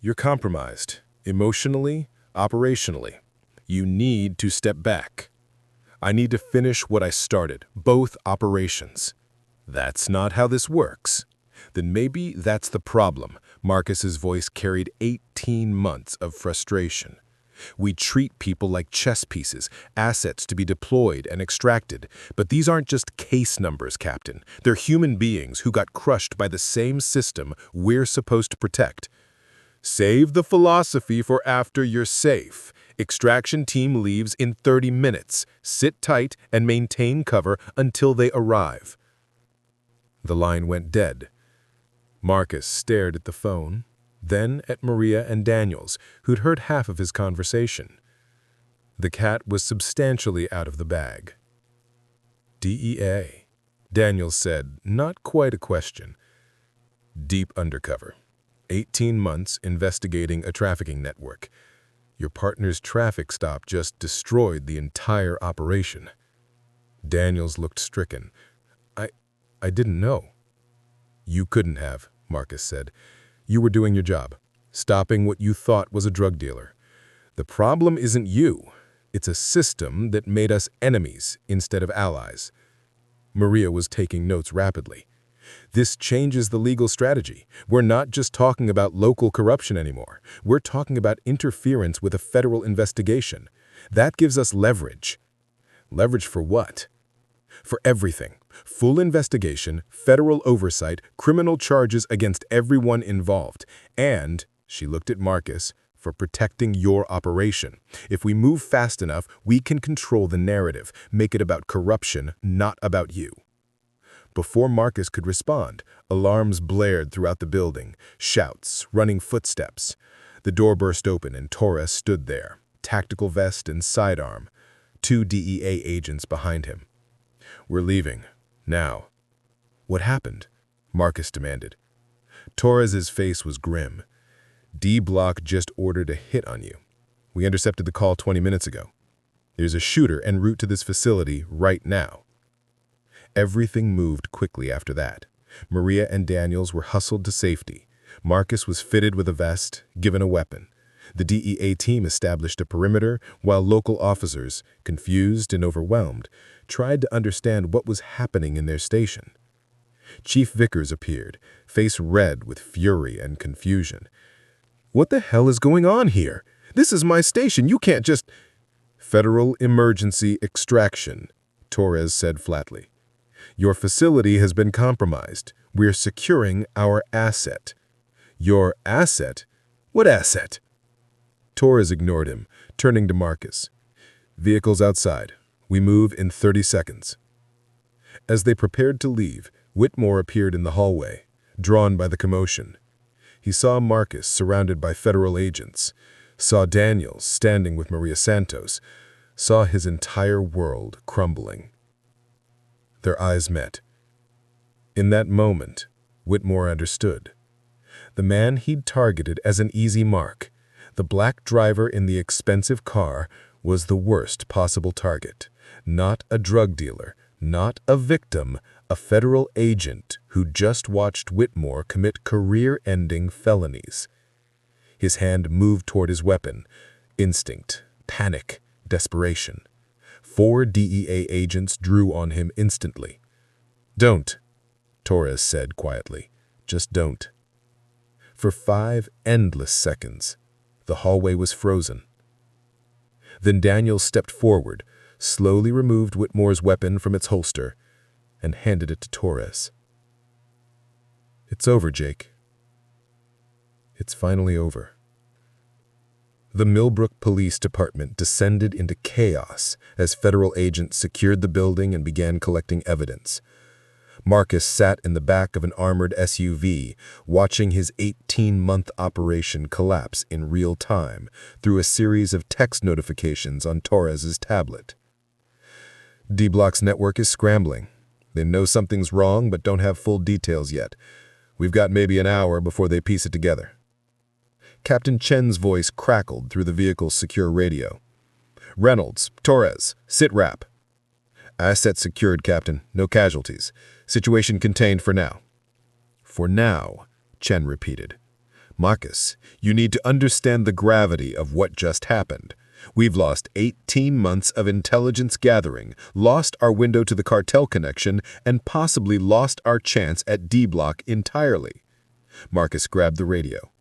"You're compromised, emotionally, operationally. You need to step back. I need to finish what I started, both operations." "That's not how this works." "Then maybe that's the problem." Marcus's voice carried 18 months of frustration. "We treat people like chess pieces, assets to be deployed and extracted. But these aren't just case numbers, Captain. They're human beings who got crushed by the same system we're supposed to protect. Save the philosophy for after you're safe. Extraction team leaves in 30 minutes. Sit tight and maintain cover until they arrive." The line went dead. Marcus stared at the phone, then at Maria and Daniels, who'd heard half of his conversation. The cat was substantially out of the bag. DEA. Daniels said, not quite a question. Deep undercover. 18 months investigating a trafficking network. Your partner's traffic stop just destroyed the entire operation. Daniels looked stricken. I didn't know. You couldn't have, Marcus said. You were doing your job, stopping what you thought was a drug dealer. The problem isn't you. It's a system that made us enemies instead of allies. Maria was taking notes rapidly. This changes the legal strategy. We're not just talking about local corruption anymore. We're talking about interference with a federal investigation. That gives us leverage. Leverage for what? For everything. Full investigation, federal oversight, criminal charges against everyone involved. And, she looked at Marcus, for protecting your operation. If we move fast enough, we can control the narrative, make it about corruption, not about you. Before Marcus could respond, alarms blared throughout the building, shouts, running footsteps. The door burst open and Torres stood there, tactical vest and sidearm, 2 DEA agents behind him. We're leaving. Now. What happened? Marcus demanded. Torres's face was grim. D Block just ordered a hit on you. We intercepted the call 20 minutes ago. There's a shooter en route to this facility right now. Everything moved quickly after that. Maria and Daniels were hustled to safety. Marcus was fitted with a vest, given a weapon. The DEA team established a perimeter, while local officers, confused and overwhelmed, tried to understand what was happening in their station. Chief Vickers appeared, face red with fury and confusion. What the hell is going on here? This is my station. You can't just... Federal emergency extraction, Torres said flatly. Your facility has been compromised. We're securing our asset. Your asset? What asset? Torres ignored him, turning to Marcus. Vehicles outside. We move in 30 seconds. As they prepared to leave, Whitmore appeared in the hallway, drawn by the commotion. He saw Marcus surrounded by federal agents, saw Daniels standing with Maria Santos, saw his entire world crumbling. Their eyes met. In that moment, Whitmore understood. The man he'd targeted as an easy mark, the black driver in the expensive car, was the worst possible target. Not a drug dealer, not a victim, a federal agent who just watched Whitmore commit career-ending felonies. His hand moved toward his weapon. Instinct, panic, desperation. 4 DEA agents drew on him instantly. Don't, Torres said quietly. Just don't. For 5 endless seconds, the hallway was frozen. Then Daniels stepped forward, slowly removed Whitmore's weapon from its holster, and handed it to Torres. It's over, Jake. It's finally over. The Millbrook Police Department descended into chaos as federal agents secured the building and began collecting evidence. Marcus sat in the back of an armored SUV, watching his 18-month operation collapse in real time through a series of text notifications on Torres's tablet. D-Block's network is scrambling. They know something's wrong but don't have full details yet. We've got maybe an hour before they piece it together. Captain Chen's voice crackled through the vehicle's secure radio. Reynolds, Torres, sit rep. Asset secured, Captain. No casualties. Situation contained for now. For now, Chen repeated. Marcus, you need to understand the gravity of what just happened. We've lost 18 months of intelligence gathering, lost our window to the cartel connection, and possibly lost our chance at D-Block entirely. Marcus grabbed the radio.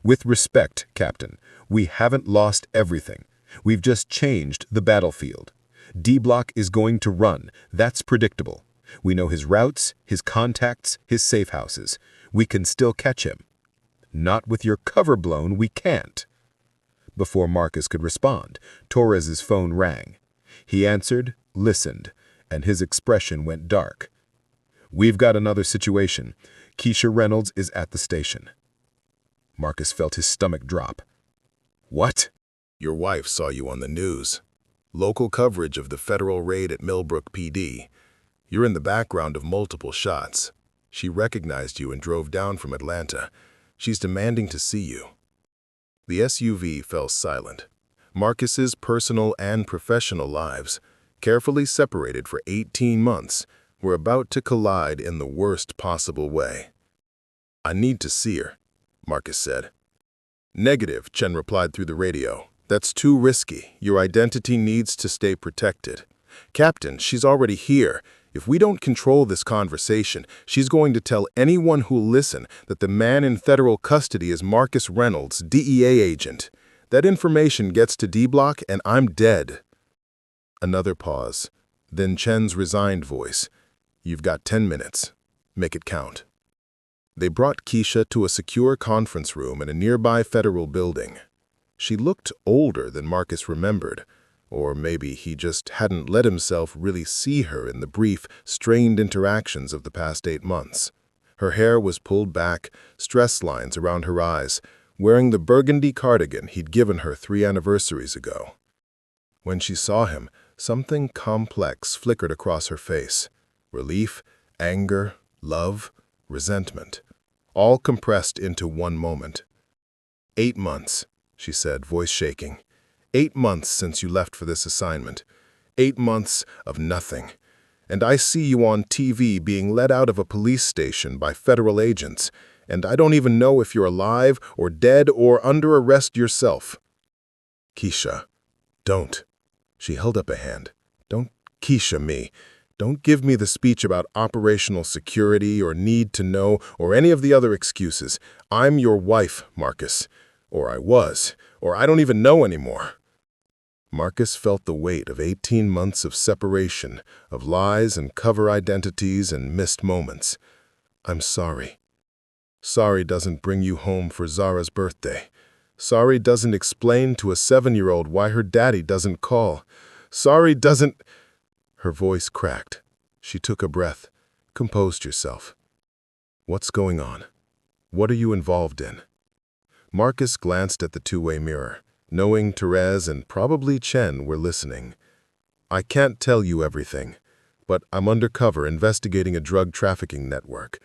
With respect, Captain, we haven't lost everything. We've just changed the battlefield. D-Block is going to run. That's predictable. We know his routes, his contacts, his safe houses. We can still catch him. Not with your cover blown, we can't. Before Marcus could respond, Torres's phone rang. He answered, listened, and his expression went dark. We've got another situation. Keisha Reynolds is at the station. Marcus felt his stomach drop. What? Your wife saw you on the news. Local coverage of the federal raid at Millbrook PD. You're in the background of multiple shots. She recognized you and drove down from Atlanta. She's demanding to see you." The SUV fell silent. Marcus's personal and professional lives, carefully separated for 18 months, were about to collide in the worst possible way. "I need to see her," Marcus said. "Negative," Chen replied through the radio. "That's too risky. Your identity needs to stay protected." "Captain, she's already here. If we don't control this conversation, she's going to tell anyone who'll listen that the man in federal custody is Marcus Reynolds, DEA agent. That information gets to D-Block and I'm dead." Another pause. Then Chen's resigned voice. "You've got 10 minutes. Make it count." They brought Keisha to a secure conference room in a nearby federal building. She looked older than Marcus remembered, or maybe he just hadn't let himself really see her in the brief, strained interactions of the past 8 months. Her hair was pulled back, stress lines around her eyes, wearing the burgundy cardigan he'd given her 3 anniversaries ago. When she saw him, something complex flickered across her face. Relief, anger, love, resentment, all compressed into one moment. 8 months, she said, voice shaking. 8 months since you left for this assignment. 8 months of nothing. And I see you on TV being led out of a police station by federal agents, and I don't even know if you're alive or dead or under arrest yourself. Keisha, don't. She held up a hand. Don't Keisha me. Don't give me the speech about operational security or need to know or any of the other excuses. I'm your wife, Marcus. Or I was. Or I don't even know anymore. Marcus felt the weight of 18 months of separation, of lies and cover identities and missed moments. I'm sorry. Sorry doesn't bring you home for Zara's birthday. Sorry doesn't explain to a 7-year-old why her daddy doesn't call. Sorry doesn't... Her voice cracked. She took a breath. Composed yourself. What's going on? What are you involved in? Marcus glanced at the two-way mirror, knowing Therese and probably Chen were listening. I can't tell you everything, but I'm undercover investigating a drug trafficking network.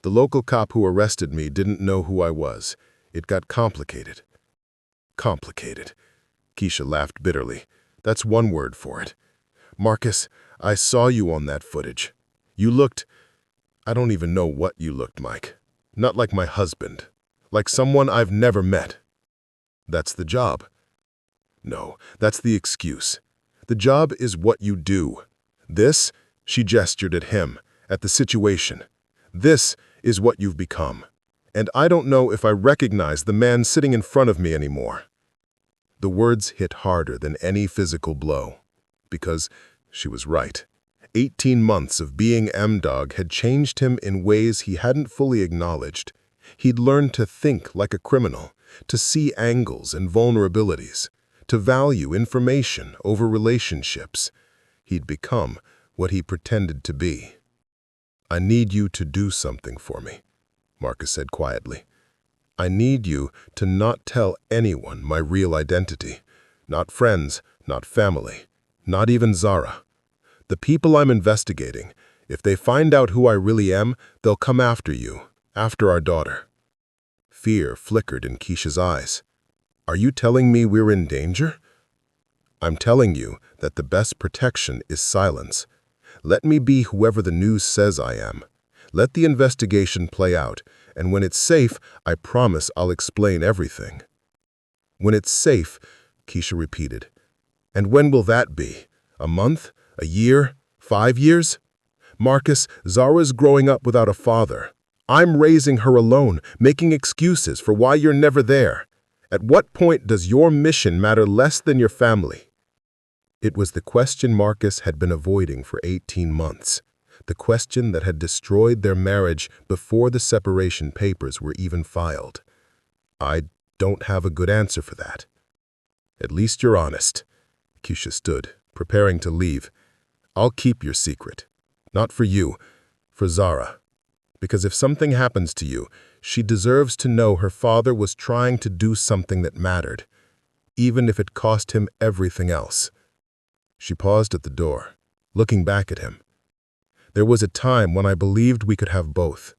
The local cop who arrested me didn't know who I was. It got complicated. Complicated. Keisha laughed bitterly. That's one word for it. Marcus, I saw you on that footage. You looked... I don't even know what you looked, Mike. Not like my husband. Like someone I've never met. That's the job. No, that's the excuse. The job is what you do. This, she gestured at him, at the situation. This is what you've become. And I don't know if I recognize the man sitting in front of me anymore. The words hit harder than any physical blow. Because she was right. 18 months of being M-Dog had changed him in ways he hadn't fully acknowledged. He'd learned to think like a criminal, to see angles and vulnerabilities, to value information over relationships. He'd become what he pretended to be. I need you to do something for me, Marcus said quietly. I need you to not tell anyone my real identity. Not friends, not family, not even Zara. The people I'm investigating, if they find out who I really am, they'll come after you, after our daughter. Fear flickered in Keisha's eyes. Are you telling me we're in danger? I'm telling you that the best protection is silence. Let me be whoever the news says I am. Let the investigation play out, and when it's safe, I promise I'll explain everything. When it's safe, Keisha repeated. And when will that be? A month? A year? 5 years? Marcus, Zara's growing up without a father. I'm raising her alone, making excuses for why you're never there. At what point does your mission matter less than your family? It was the question Marcus had been avoiding for 18 months, the question that had destroyed their marriage before the separation papers were even filed. I don't have a good answer for that. At least you're honest. Keisha stood, preparing to leave. I'll keep your secret. Not for you, for Zara. Because if something happens to you, she deserves to know her father was trying to do something that mattered, even if it cost him everything else. She paused at the door, looking back at him. There was a time when I believed we could have both.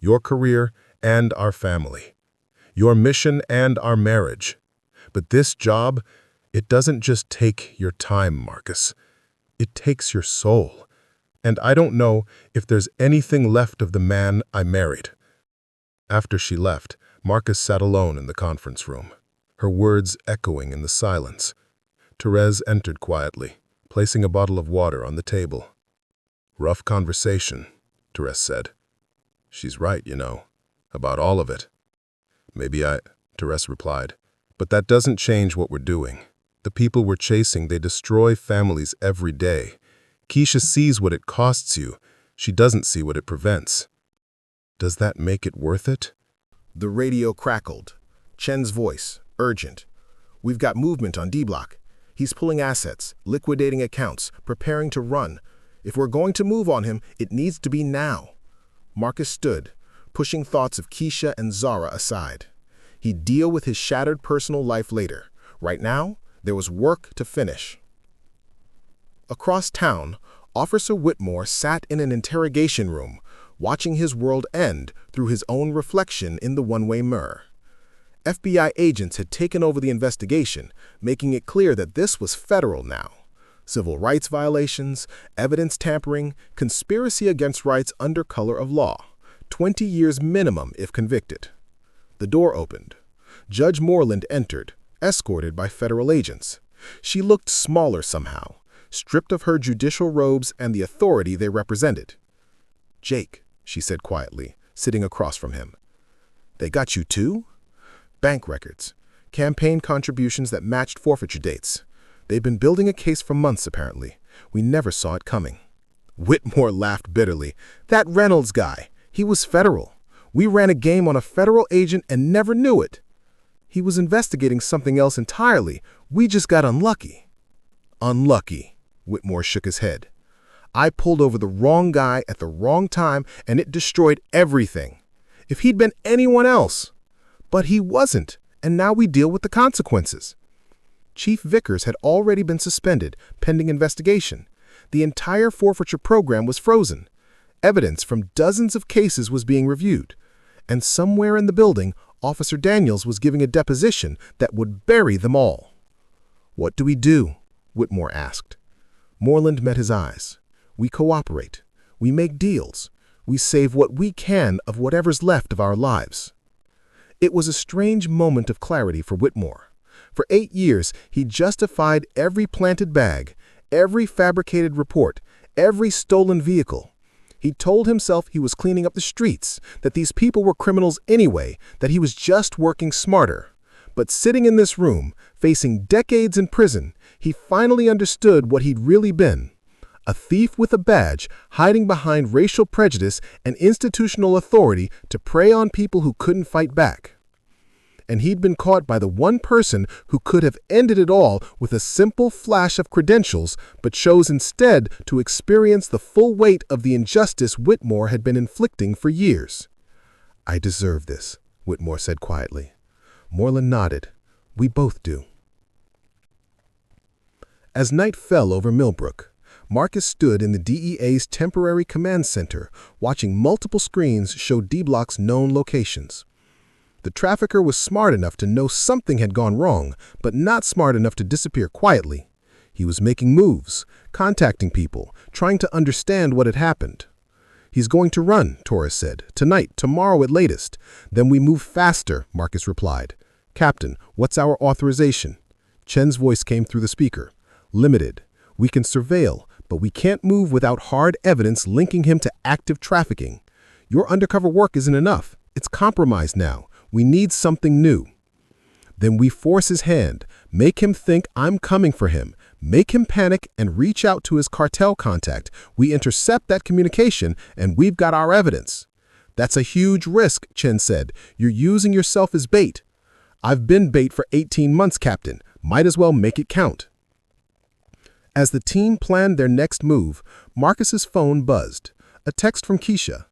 Your career and our family. Your mission and our marriage. But this job, it doesn't just take your time, Marcus. It takes your soul. And I don't know if there's anything left of the man I married." After she left, Marcus sat alone in the conference room, her words echoing in the silence. Therese entered quietly, placing a bottle of water on the table. "Rough conversation," Therese said. "She's right, you know, about all of it." Therese replied. "But that doesn't change what we're doing. The people we're chasing, they destroy families every day. Keisha sees what it costs you. She doesn't see what it prevents. Does that make it worth it?" The radio crackled. Chen's voice, urgent. "We've got movement on D Block. He's pulling assets, liquidating accounts, preparing to run. If we're going to move on him, it needs to be now." Marcus stood, pushing thoughts of Keisha and Zara aside. He'd deal with his shattered personal life later. Right now, there was work to finish. Across town, Officer Whitmore sat in an interrogation room, watching his world end through his own reflection in the one-way mirror. FBI agents had taken over the investigation, making it clear that this was federal now. Civil rights violations, evidence tampering, conspiracy against rights under color of law. 20 years minimum if convicted. The door opened. Judge Moreland entered, escorted by federal agents. She looked smaller somehow, stripped of her judicial robes and the authority they represented. "Jake," she said quietly, sitting across from him. "They got you too?" "Bank records. Campaign contributions that matched forfeiture dates. They've been building a case for months, apparently. We never saw it coming." Whitmore laughed bitterly. "That Reynolds guy, he was federal. We ran a game on a federal agent and never knew it. He was investigating something else entirely. We just got unlucky." "Unlucky," Whitmore shook his head. "I pulled over the wrong guy at the wrong time and it destroyed everything. If he'd been anyone else. But he wasn't, and now we deal with the consequences." Chief Vickers had already been suspended, pending investigation. The entire forfeiture program was frozen. Evidence from dozens of cases was being reviewed. And somewhere in the building, Officer Daniels was giving a deposition that would bury them all. "What do we do?" Whitmore asked. Moreland met his eyes. "We cooperate. We make deals. We save what we can of whatever's left of our lives." It was a strange moment of clarity for Whitmore. For 8 years, he justified every planted bag, every fabricated report, every stolen vehicle. He told himself he was cleaning up the streets, that these people were criminals anyway, that he was just working smarter. But sitting in this room, facing decades in prison, he finally understood what he'd really been. A thief with a badge, hiding behind racial prejudice and institutional authority to prey on people who couldn't fight back. And he'd been caught by the one person who could have ended it all with a simple flash of credentials, but chose instead to experience the full weight of the injustice Whitmore had been inflicting for years. "I deserve this," Whitmore said quietly. Moreland nodded. "We both do." As night fell over Millbrook, Marcus stood in the DEA's temporary command center, watching multiple screens show D Block's known locations. The trafficker was smart enough to know something had gone wrong, but not smart enough to disappear quietly. He was making moves, contacting people, trying to understand what had happened. "He's going to run," Torres said. "Tonight, tomorrow at latest. Then we move faster," Marcus replied. "Captain, what's our authorization?" Chen's voice came through the speaker. "Limited. We can surveil, but we can't move without hard evidence linking him to active trafficking. Your undercover work isn't enough. It's compromised now. We need something new." "Then we force his hand, make him think I'm coming for him, make him panic and reach out to his cartel contact. We intercept that communication and we've got our evidence." "That's a huge risk," Chen said. "You're using yourself as bait." "I've been bait for 18 months, Captain. Might as well make it count." As the team planned their next move, Marcus's phone buzzed. A text from Keisha.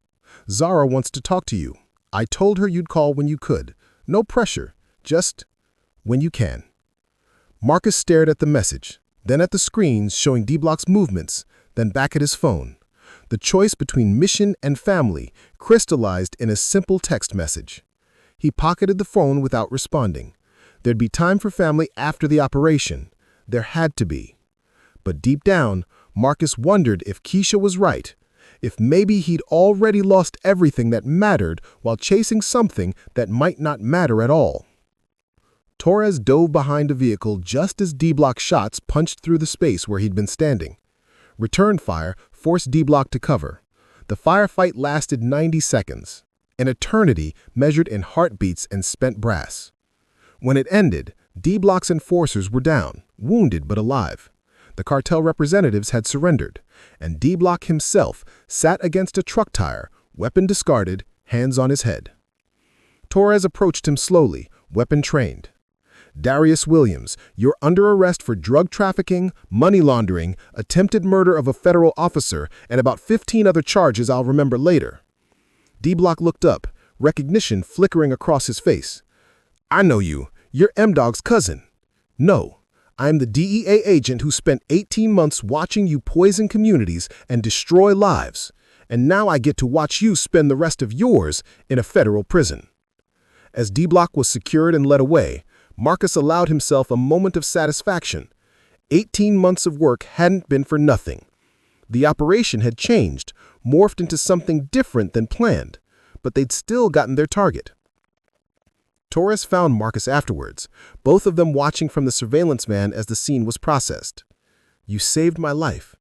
"Zara wants to talk to you. I told her you'd call when you could. No pressure, just when you can." Marcus stared at the message, then at the screens showing D Block's movements, then back at his phone. The choice between mission and family crystallized in a simple text message. He pocketed the phone without responding. There'd be time for family after the operation. There had to be. But deep down, Marcus wondered if Keisha was right, if maybe he'd already lost everything that mattered while chasing something that might not matter at all. Torres dove behind a vehicle just as D-Block shots punched through the space where he'd been standing. Return fire forced D-Block to cover. The firefight lasted 90 seconds, an eternity measured in heartbeats and spent brass. When it ended, D-Block's enforcers were down, wounded but alive. The cartel representatives had surrendered, and D-Block himself sat against a truck tire, weapon discarded, hands on his head. Torres approached him slowly, weapon trained. "Darius Williams, you're under arrest for drug trafficking, money laundering, attempted murder of a federal officer, and about 15 other charges I'll remember later." D-Block looked up, recognition flickering across his face. "I know you. You're M-Dog's cousin." "No. I'm the DEA agent who spent 18 months watching you poison communities and destroy lives, and now I get to watch you spend the rest of yours in a federal prison." As D-Block was secured and led away, Marcus allowed himself a moment of satisfaction. 18 months of work hadn't been for nothing. The operation had changed, morphed into something different than planned, but they'd still gotten their target. Torres found Marcus afterwards, both of them watching from the surveillance van as the scene was processed. "You saved my life.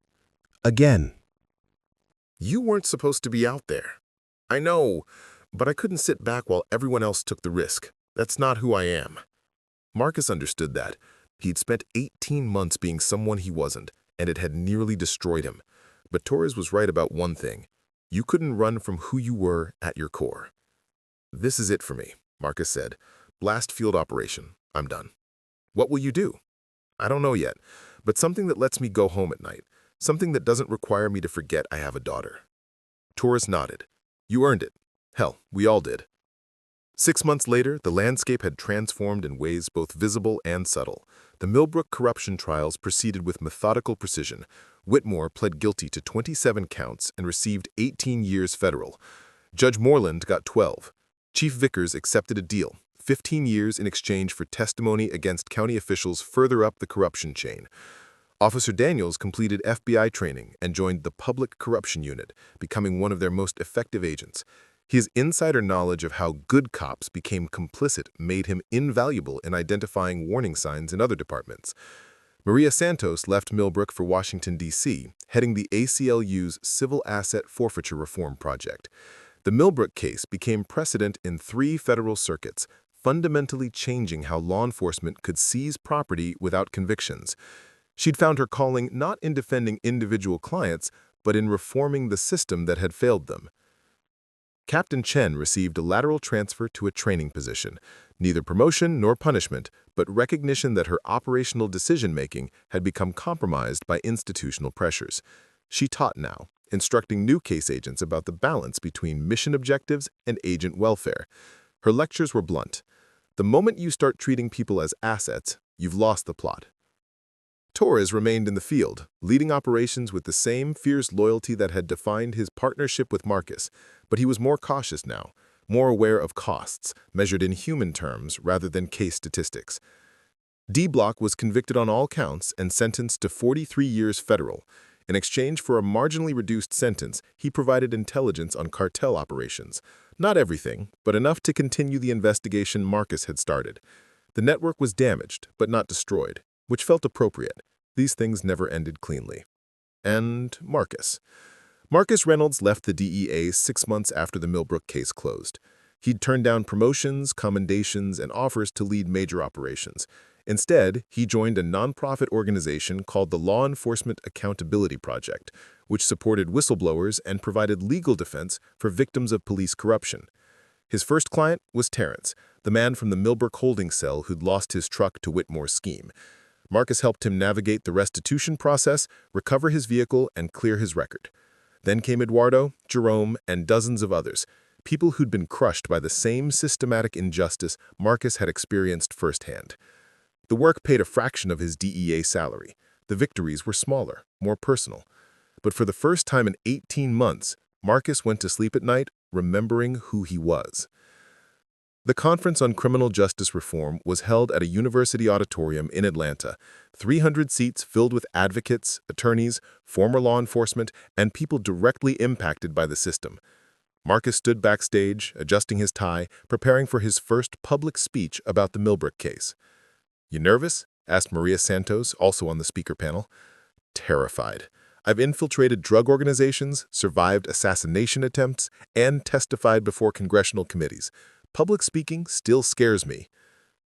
Again." You weren't supposed to be out there. I know, but I couldn't sit back while everyone else took the risk. That's not who I am. Marcus understood that. He'd spent 18 months being someone he wasn't, and it had nearly destroyed him. But Torres was right about one thing. You couldn't run from who you were at your core. "This is it for me," Marcus said. "Blast field operation. I'm done." "What will you do?" "I don't know yet, but something that lets me go home at night. Something that doesn't require me to forget I have a daughter." Torres nodded. "You earned it. Hell, we all did." 6 months later, the landscape had transformed in ways both visible and subtle. The Millbrook corruption trials proceeded with methodical precision. Whitmore pled guilty to 27 counts and received 18 years federal. Judge Moreland got 12. Chief Vickers accepted a deal, 15 years in exchange for testimony against county officials further up the corruption chain. Officer Daniels completed FBI training and joined the Public Corruption Unit, becoming one of their most effective agents. His insider knowledge of how good cops became complicit made him invaluable in identifying warning signs in other departments. Maria Santos left Millbrook for Washington, D.C., heading the ACLU's Civil Asset Forfeiture Reform Project. The Millbrook case became precedent in 3 federal circuits, fundamentally changing how law enforcement could seize property without convictions. She'd found her calling not in defending individual clients, but in reforming the system that had failed them. Captain Chen received a lateral transfer to a training position, neither promotion nor punishment, but recognition that her operational decision-making had become compromised by institutional pressures. She taught now, instructing new case agents about the balance between mission objectives and agent welfare. Her lectures were blunt. The moment you start treating people as assets, you've lost the plot. Torres remained in the field, leading operations with the same fierce loyalty that had defined his partnership with Marcus, but he was more cautious now, more aware of costs, measured in human terms rather than case statistics. D-Block was convicted on all counts and sentenced to 43 years federal. In exchange for a marginally reduced sentence, he provided intelligence on cartel operations. Not everything, but enough to continue the investigation Marcus had started. The network was damaged, but not destroyed, which felt appropriate. These things never ended cleanly. And Marcus. Marcus Reynolds left the DEA 6 months after the Millbrook case closed. He'd turned down promotions, commendations, and offers to lead major operations. Instead, he joined a nonprofit organization called the Law Enforcement Accountability Project, which supported whistleblowers and provided legal defense for victims of police corruption. His first client was Terrence, the man from the Millbrook holding cell who'd lost his truck to Whitmore's scheme. Marcus helped him navigate the restitution process, recover his vehicle, and clear his record. Then came Eduardo, Jerome, and dozens of others, people who'd been crushed by the same systematic injustice Marcus had experienced firsthand. The work paid a fraction of his DEA salary. The victories were smaller, more personal. But for the first time in 18 months, Marcus went to sleep at night remembering who he was. The Conference on Criminal Justice Reform was held at a university auditorium in Atlanta, 300 seats filled with advocates, attorneys, former law enforcement, and people directly impacted by the system. Marcus stood backstage, adjusting his tie, preparing for his first public speech about the Millbrook case. "You nervous?" asked Maria Santos, also on the speaker panel. "Terrified. I've infiltrated drug organizations, survived assassination attempts, and testified before congressional committees. Public speaking still scares me."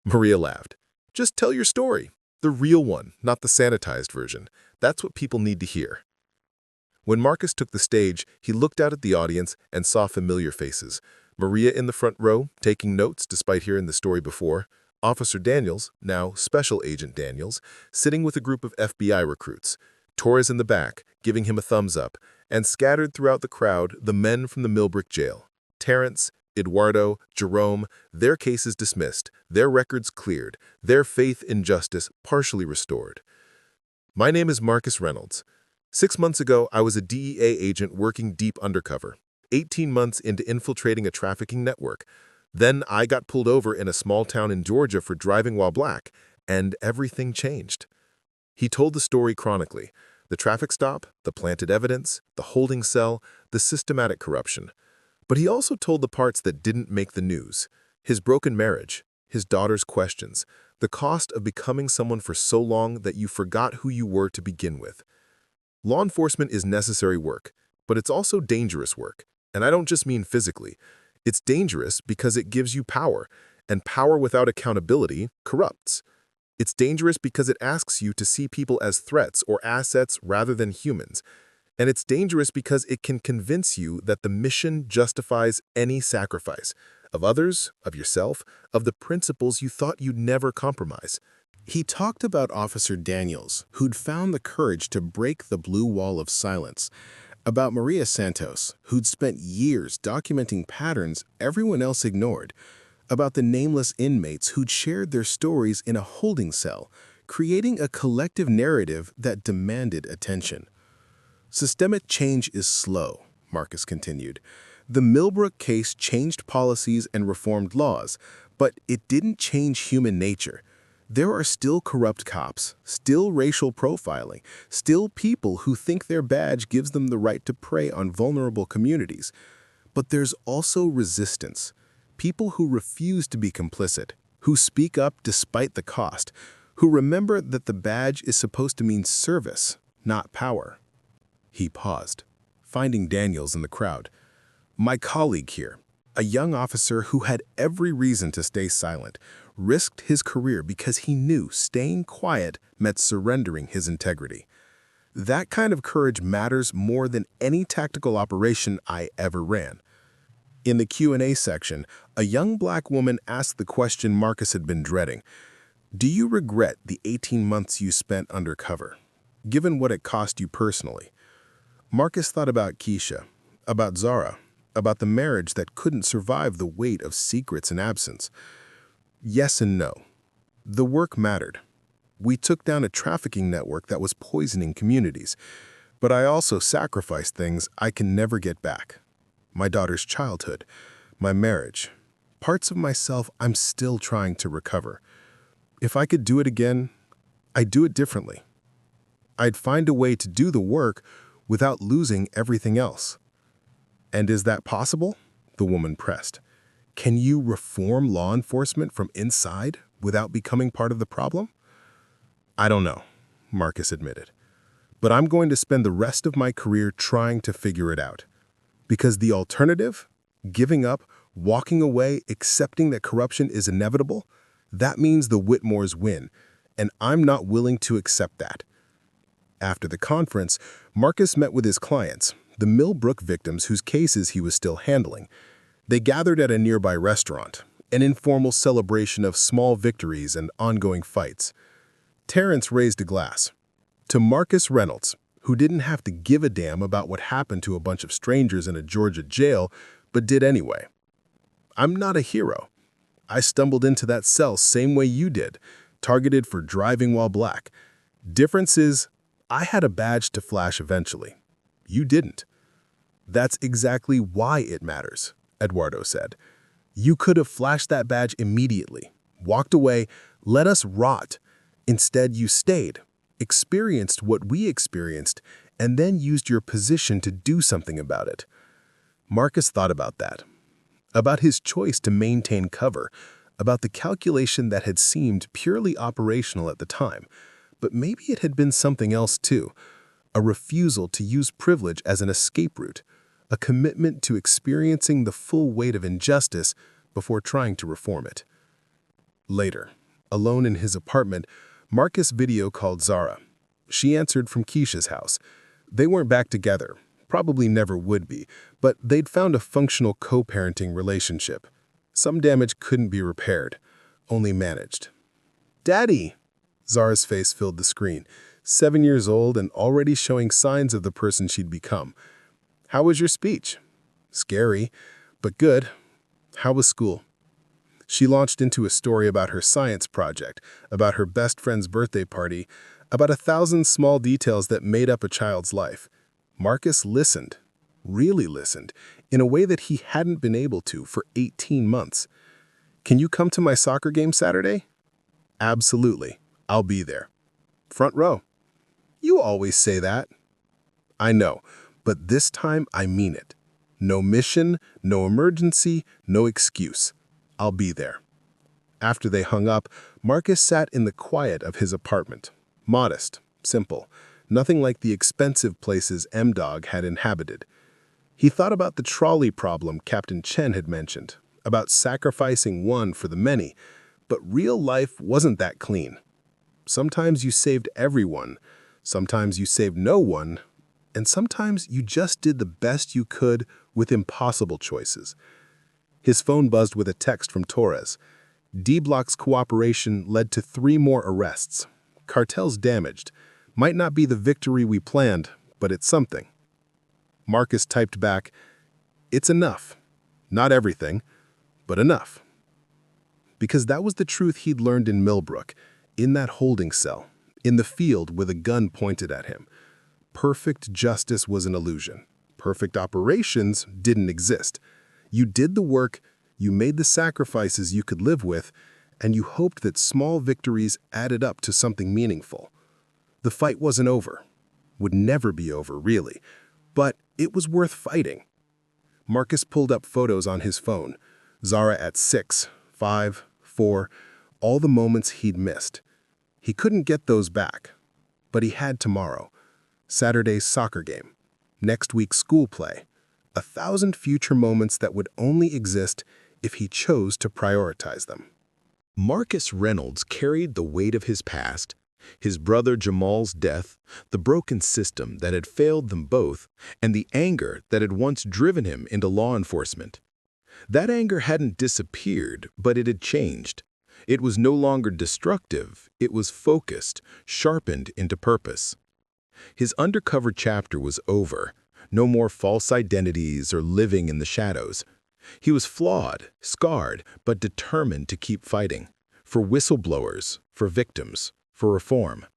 Maria laughed. "Just tell your story. The real one, not the sanitized version. That's what people need to hear." When Marcus took the stage, he looked out at the audience and saw familiar faces. Maria in the front row, taking notes despite hearing the story before. Officer Daniels, now Special Agent Daniels, sitting with a group of FBI recruits. Torres in the back, giving him a thumbs up. And scattered throughout the crowd, the men from the Millbrook jail. Terrence, Eduardo, Jerome, their cases dismissed, their records cleared, their faith in justice partially restored. "My name is Marcus Reynolds. 6 months ago, I was a DEA agent working deep undercover, 18 months into infiltrating a trafficking network. Then I got pulled over in a small town in Georgia for driving while black, and everything changed." He told the story chronically: the traffic stop, the planted evidence, the holding cell, the systematic corruption. But he also told the parts that didn't make the news: his broken marriage, his daughter's questions, the cost of becoming someone for so long that you forgot who you were to begin with. Law enforcement is necessary work, but it's also dangerous work. And I don't just mean physically. It's dangerous because it gives you power, and power without accountability corrupts. It's dangerous because it asks you to see people as threats or assets rather than humans. And it's dangerous because it can convince you that the mission justifies any sacrifice of others, of yourself, of the principles you thought you'd never compromise. He talked about Officer Daniels, who'd found the courage to break the blue wall of silence, about Maria Santos, who'd spent years documenting patterns everyone else ignored, about the nameless inmates who'd shared their stories in a holding cell, creating a collective narrative that demanded attention. "Systemic change is slow," Marcus continued. "The Millbrook case changed policies and reformed laws, but it didn't change human nature. There are still corrupt cops, still racial profiling, still people who think their badge gives them the right to prey on vulnerable communities. But there's also resistance. People who refuse to be complicit, who speak up despite the cost, who remember that the badge is supposed to mean service, not power." He paused, finding Daniels in the crowd. "My colleague here, a young officer who had every reason to stay silent, risked his career because he knew staying quiet meant surrendering his integrity. That kind of courage matters more than any tactical operation I ever ran." In the Q&A section, a young black woman asked the question Marcus had been dreading: "Do you regret the 18 months you spent undercover, given what it cost you personally?" Marcus thought about Keisha, about Zara, about the marriage that couldn't survive the weight of secrets and absence. Yes and no. The work mattered. We took down a trafficking network that was poisoning communities, but I also sacrificed things I can never get back. My daughter's childhood, my marriage, parts of myself I'm still trying to recover. If I could do it again, I'd do it differently. I'd find a way to do the work without losing everything else." "And is that possible?" the woman pressed. "Can you reform law enforcement from inside without becoming part of the problem?" "I don't know," Marcus admitted. "But I'm going to spend the rest of my career trying to figure it out. Because the alternative, giving up, walking away, accepting that corruption is inevitable, that means the Whitmores win, and I'm not willing to accept that." After the conference, Marcus met with his clients, the Millbrook victims whose cases he was still handling. They gathered at a nearby restaurant, an informal celebration of small victories and ongoing fights. Terrence raised a glass. To Marcus Reynolds, who didn't have to give a damn about what happened to a bunch of strangers in a Georgia jail, but did anyway. "I'm not a hero. I stumbled into that cell same way you did, targeted for driving while black. Difference is, I had a badge to flash eventually. You didn't. That's exactly why it matters, Eduardo said. You could have flashed that badge immediately, walked away, let us rot. Instead, you stayed, experienced what we experienced, and then used your position to do something about it. Marcus thought about that, about his choice to maintain cover, about the calculation that had seemed purely operational at the time, but maybe it had been something else too, a refusal to use privilege as an escape route, a commitment to experiencing the full weight of injustice before trying to reform it. Later, alone in his apartment, Marcus video called Zara. She answered from Keisha's house. They weren't back together, probably never would be, but they'd found a functional co-parenting relationship. Some damage couldn't be repaired, only managed. "Daddy!" Zara's face filled the screen, 7 years old and already showing signs of the person she'd become. "How was your speech?" "Scary, but good. How was school?" She launched into a story about her science project, about her best friend's birthday party, about 1,000 small details that made up a child's life. Marcus listened, really listened, in a way that he hadn't been able to for 18 months. "Can you come to my soccer game Saturday?" "Absolutely. I'll be there." "Front row." "You always say that." "I know, but this time I mean it. No mission, no emergency, no excuse. I'll be there." After they hung up, Marcus sat in the quiet of his apartment. Modest, simple, nothing like the expensive places M-Dog had inhabited. He thought about the trolley problem Captain Chen had mentioned, about sacrificing one for the many, but real life wasn't that clean. Sometimes you saved everyone, sometimes you saved no one, and sometimes you just did the best you could with impossible choices. His phone buzzed with a text from Torres. D-Block's cooperation led to 3 more arrests. Cartel's damaged. Might not be the victory we planned, but it's something. Marcus typed back, "It's enough. Not everything, but enough." Because that was the truth he'd learned in Millbrook, in that holding cell, in the field with a gun pointed at him. Perfect justice was an illusion. Perfect operations didn't exist. You did the work, you made the sacrifices you could live with, and you hoped that small victories added up to something meaningful. The fight wasn't over. Would never be over, really. But it was worth fighting. Marcus pulled up photos on his phone. Zara at 6, 5, 4, all the moments he'd missed. He couldn't get those back. But he had tomorrow. Saturday's soccer game. Next week's school play. 1,000 future moments that would only exist if he chose to prioritize them. Marcus Reynolds carried the weight of his past, his brother Jamal's death, the broken system that had failed them both, and the anger that had once driven him into law enforcement. That anger hadn't disappeared, but it had changed. It was no longer destructive, it was focused, sharpened into purpose. His undercover chapter was over. No more false identities or living in the shadows. He was flawed, scarred, but determined to keep fighting. For whistleblowers, for victims, for reform.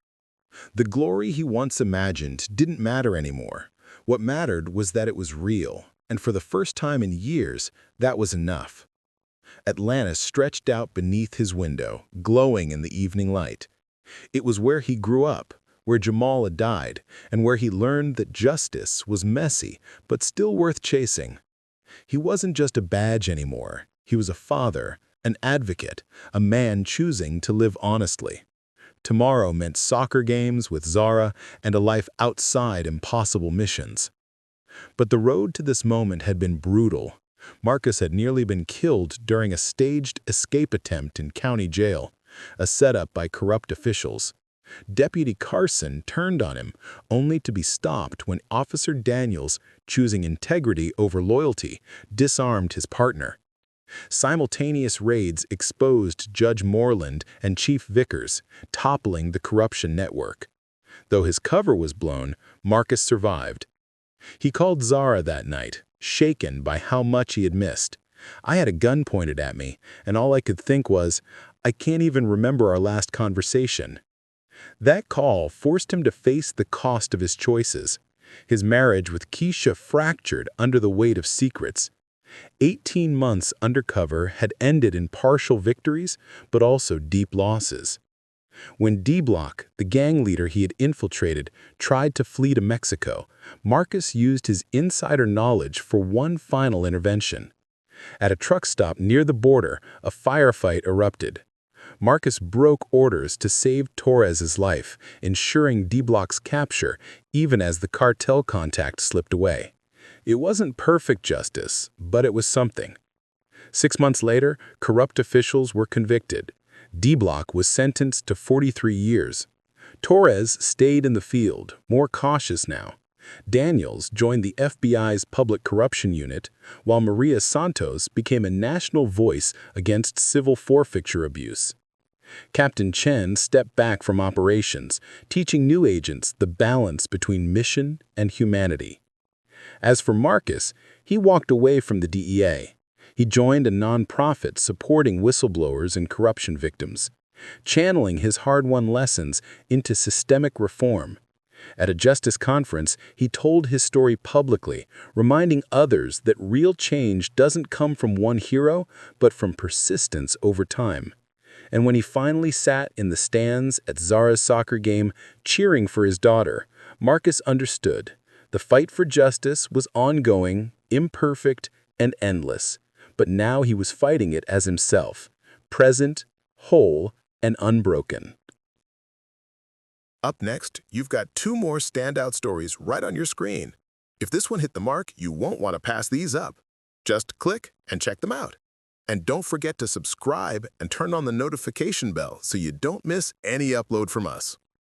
The glory he once imagined didn't matter anymore. What mattered was that it was real, and for the first time in years, that was enough. Atlantis stretched out beneath his window, glowing in the evening light. It was where he grew up, where Jamal had died, and where he learned that justice was messy, but still worth chasing. He wasn't just a badge anymore. He was a father, an advocate, a man choosing to live honestly. Tomorrow meant soccer games with Zara and a life outside impossible missions. But the road to this moment had been brutal. Marcus had nearly been killed during a staged escape attempt in county jail, a setup by corrupt officials. Deputy Carson turned on him, only to be stopped when Officer Daniels, choosing integrity over loyalty, disarmed his partner. Simultaneous raids exposed Judge Moreland and Chief Vickers, toppling the corruption network. Though his cover was blown, Marcus survived. He called Zara that night, shaken by how much he had missed. "I had a gun pointed at me, and all I could think was, I can't even remember our last conversation." That call forced him to face the cost of his choices. His marriage with Keisha fractured under the weight of secrets. 18 months undercover had ended in partial victories, but also deep losses. When D-Block, the gang leader he had infiltrated, tried to flee to Mexico, Marcus used his insider knowledge for one final intervention. At a truck stop near the border, a firefight erupted. Marcus broke orders to save Torres's life, ensuring D-Block's capture even as the cartel contact slipped away. It wasn't perfect justice, but it was something. 6 months later, corrupt officials were convicted. D-Block was sentenced to 43 years. Torres stayed in the field, more cautious now. Daniels joined the FBI's Public Corruption Unit, while Maria Santos became a national voice against civil forfeiture abuse. Captain Chen stepped back from operations, teaching new agents the balance between mission and humanity. As for Marcus, he walked away from the DEA. He joined a nonprofit supporting whistleblowers and corruption victims, channeling his hard-won lessons into systemic reform. At a justice conference, he told his story publicly, reminding others that real change doesn't come from one hero, but from persistence over time. And when he finally sat in the stands at Zara's soccer game, cheering for his daughter, Marcus understood. The fight for justice was ongoing, imperfect, and endless. But now he was fighting it as himself, present, whole, and unbroken. Up next, you've got 2 more standout stories right on your screen. If this one hit the mark, you won't want to pass these up. Just click and check them out. And don't forget to subscribe and turn on the notification bell so you don't miss any upload from us.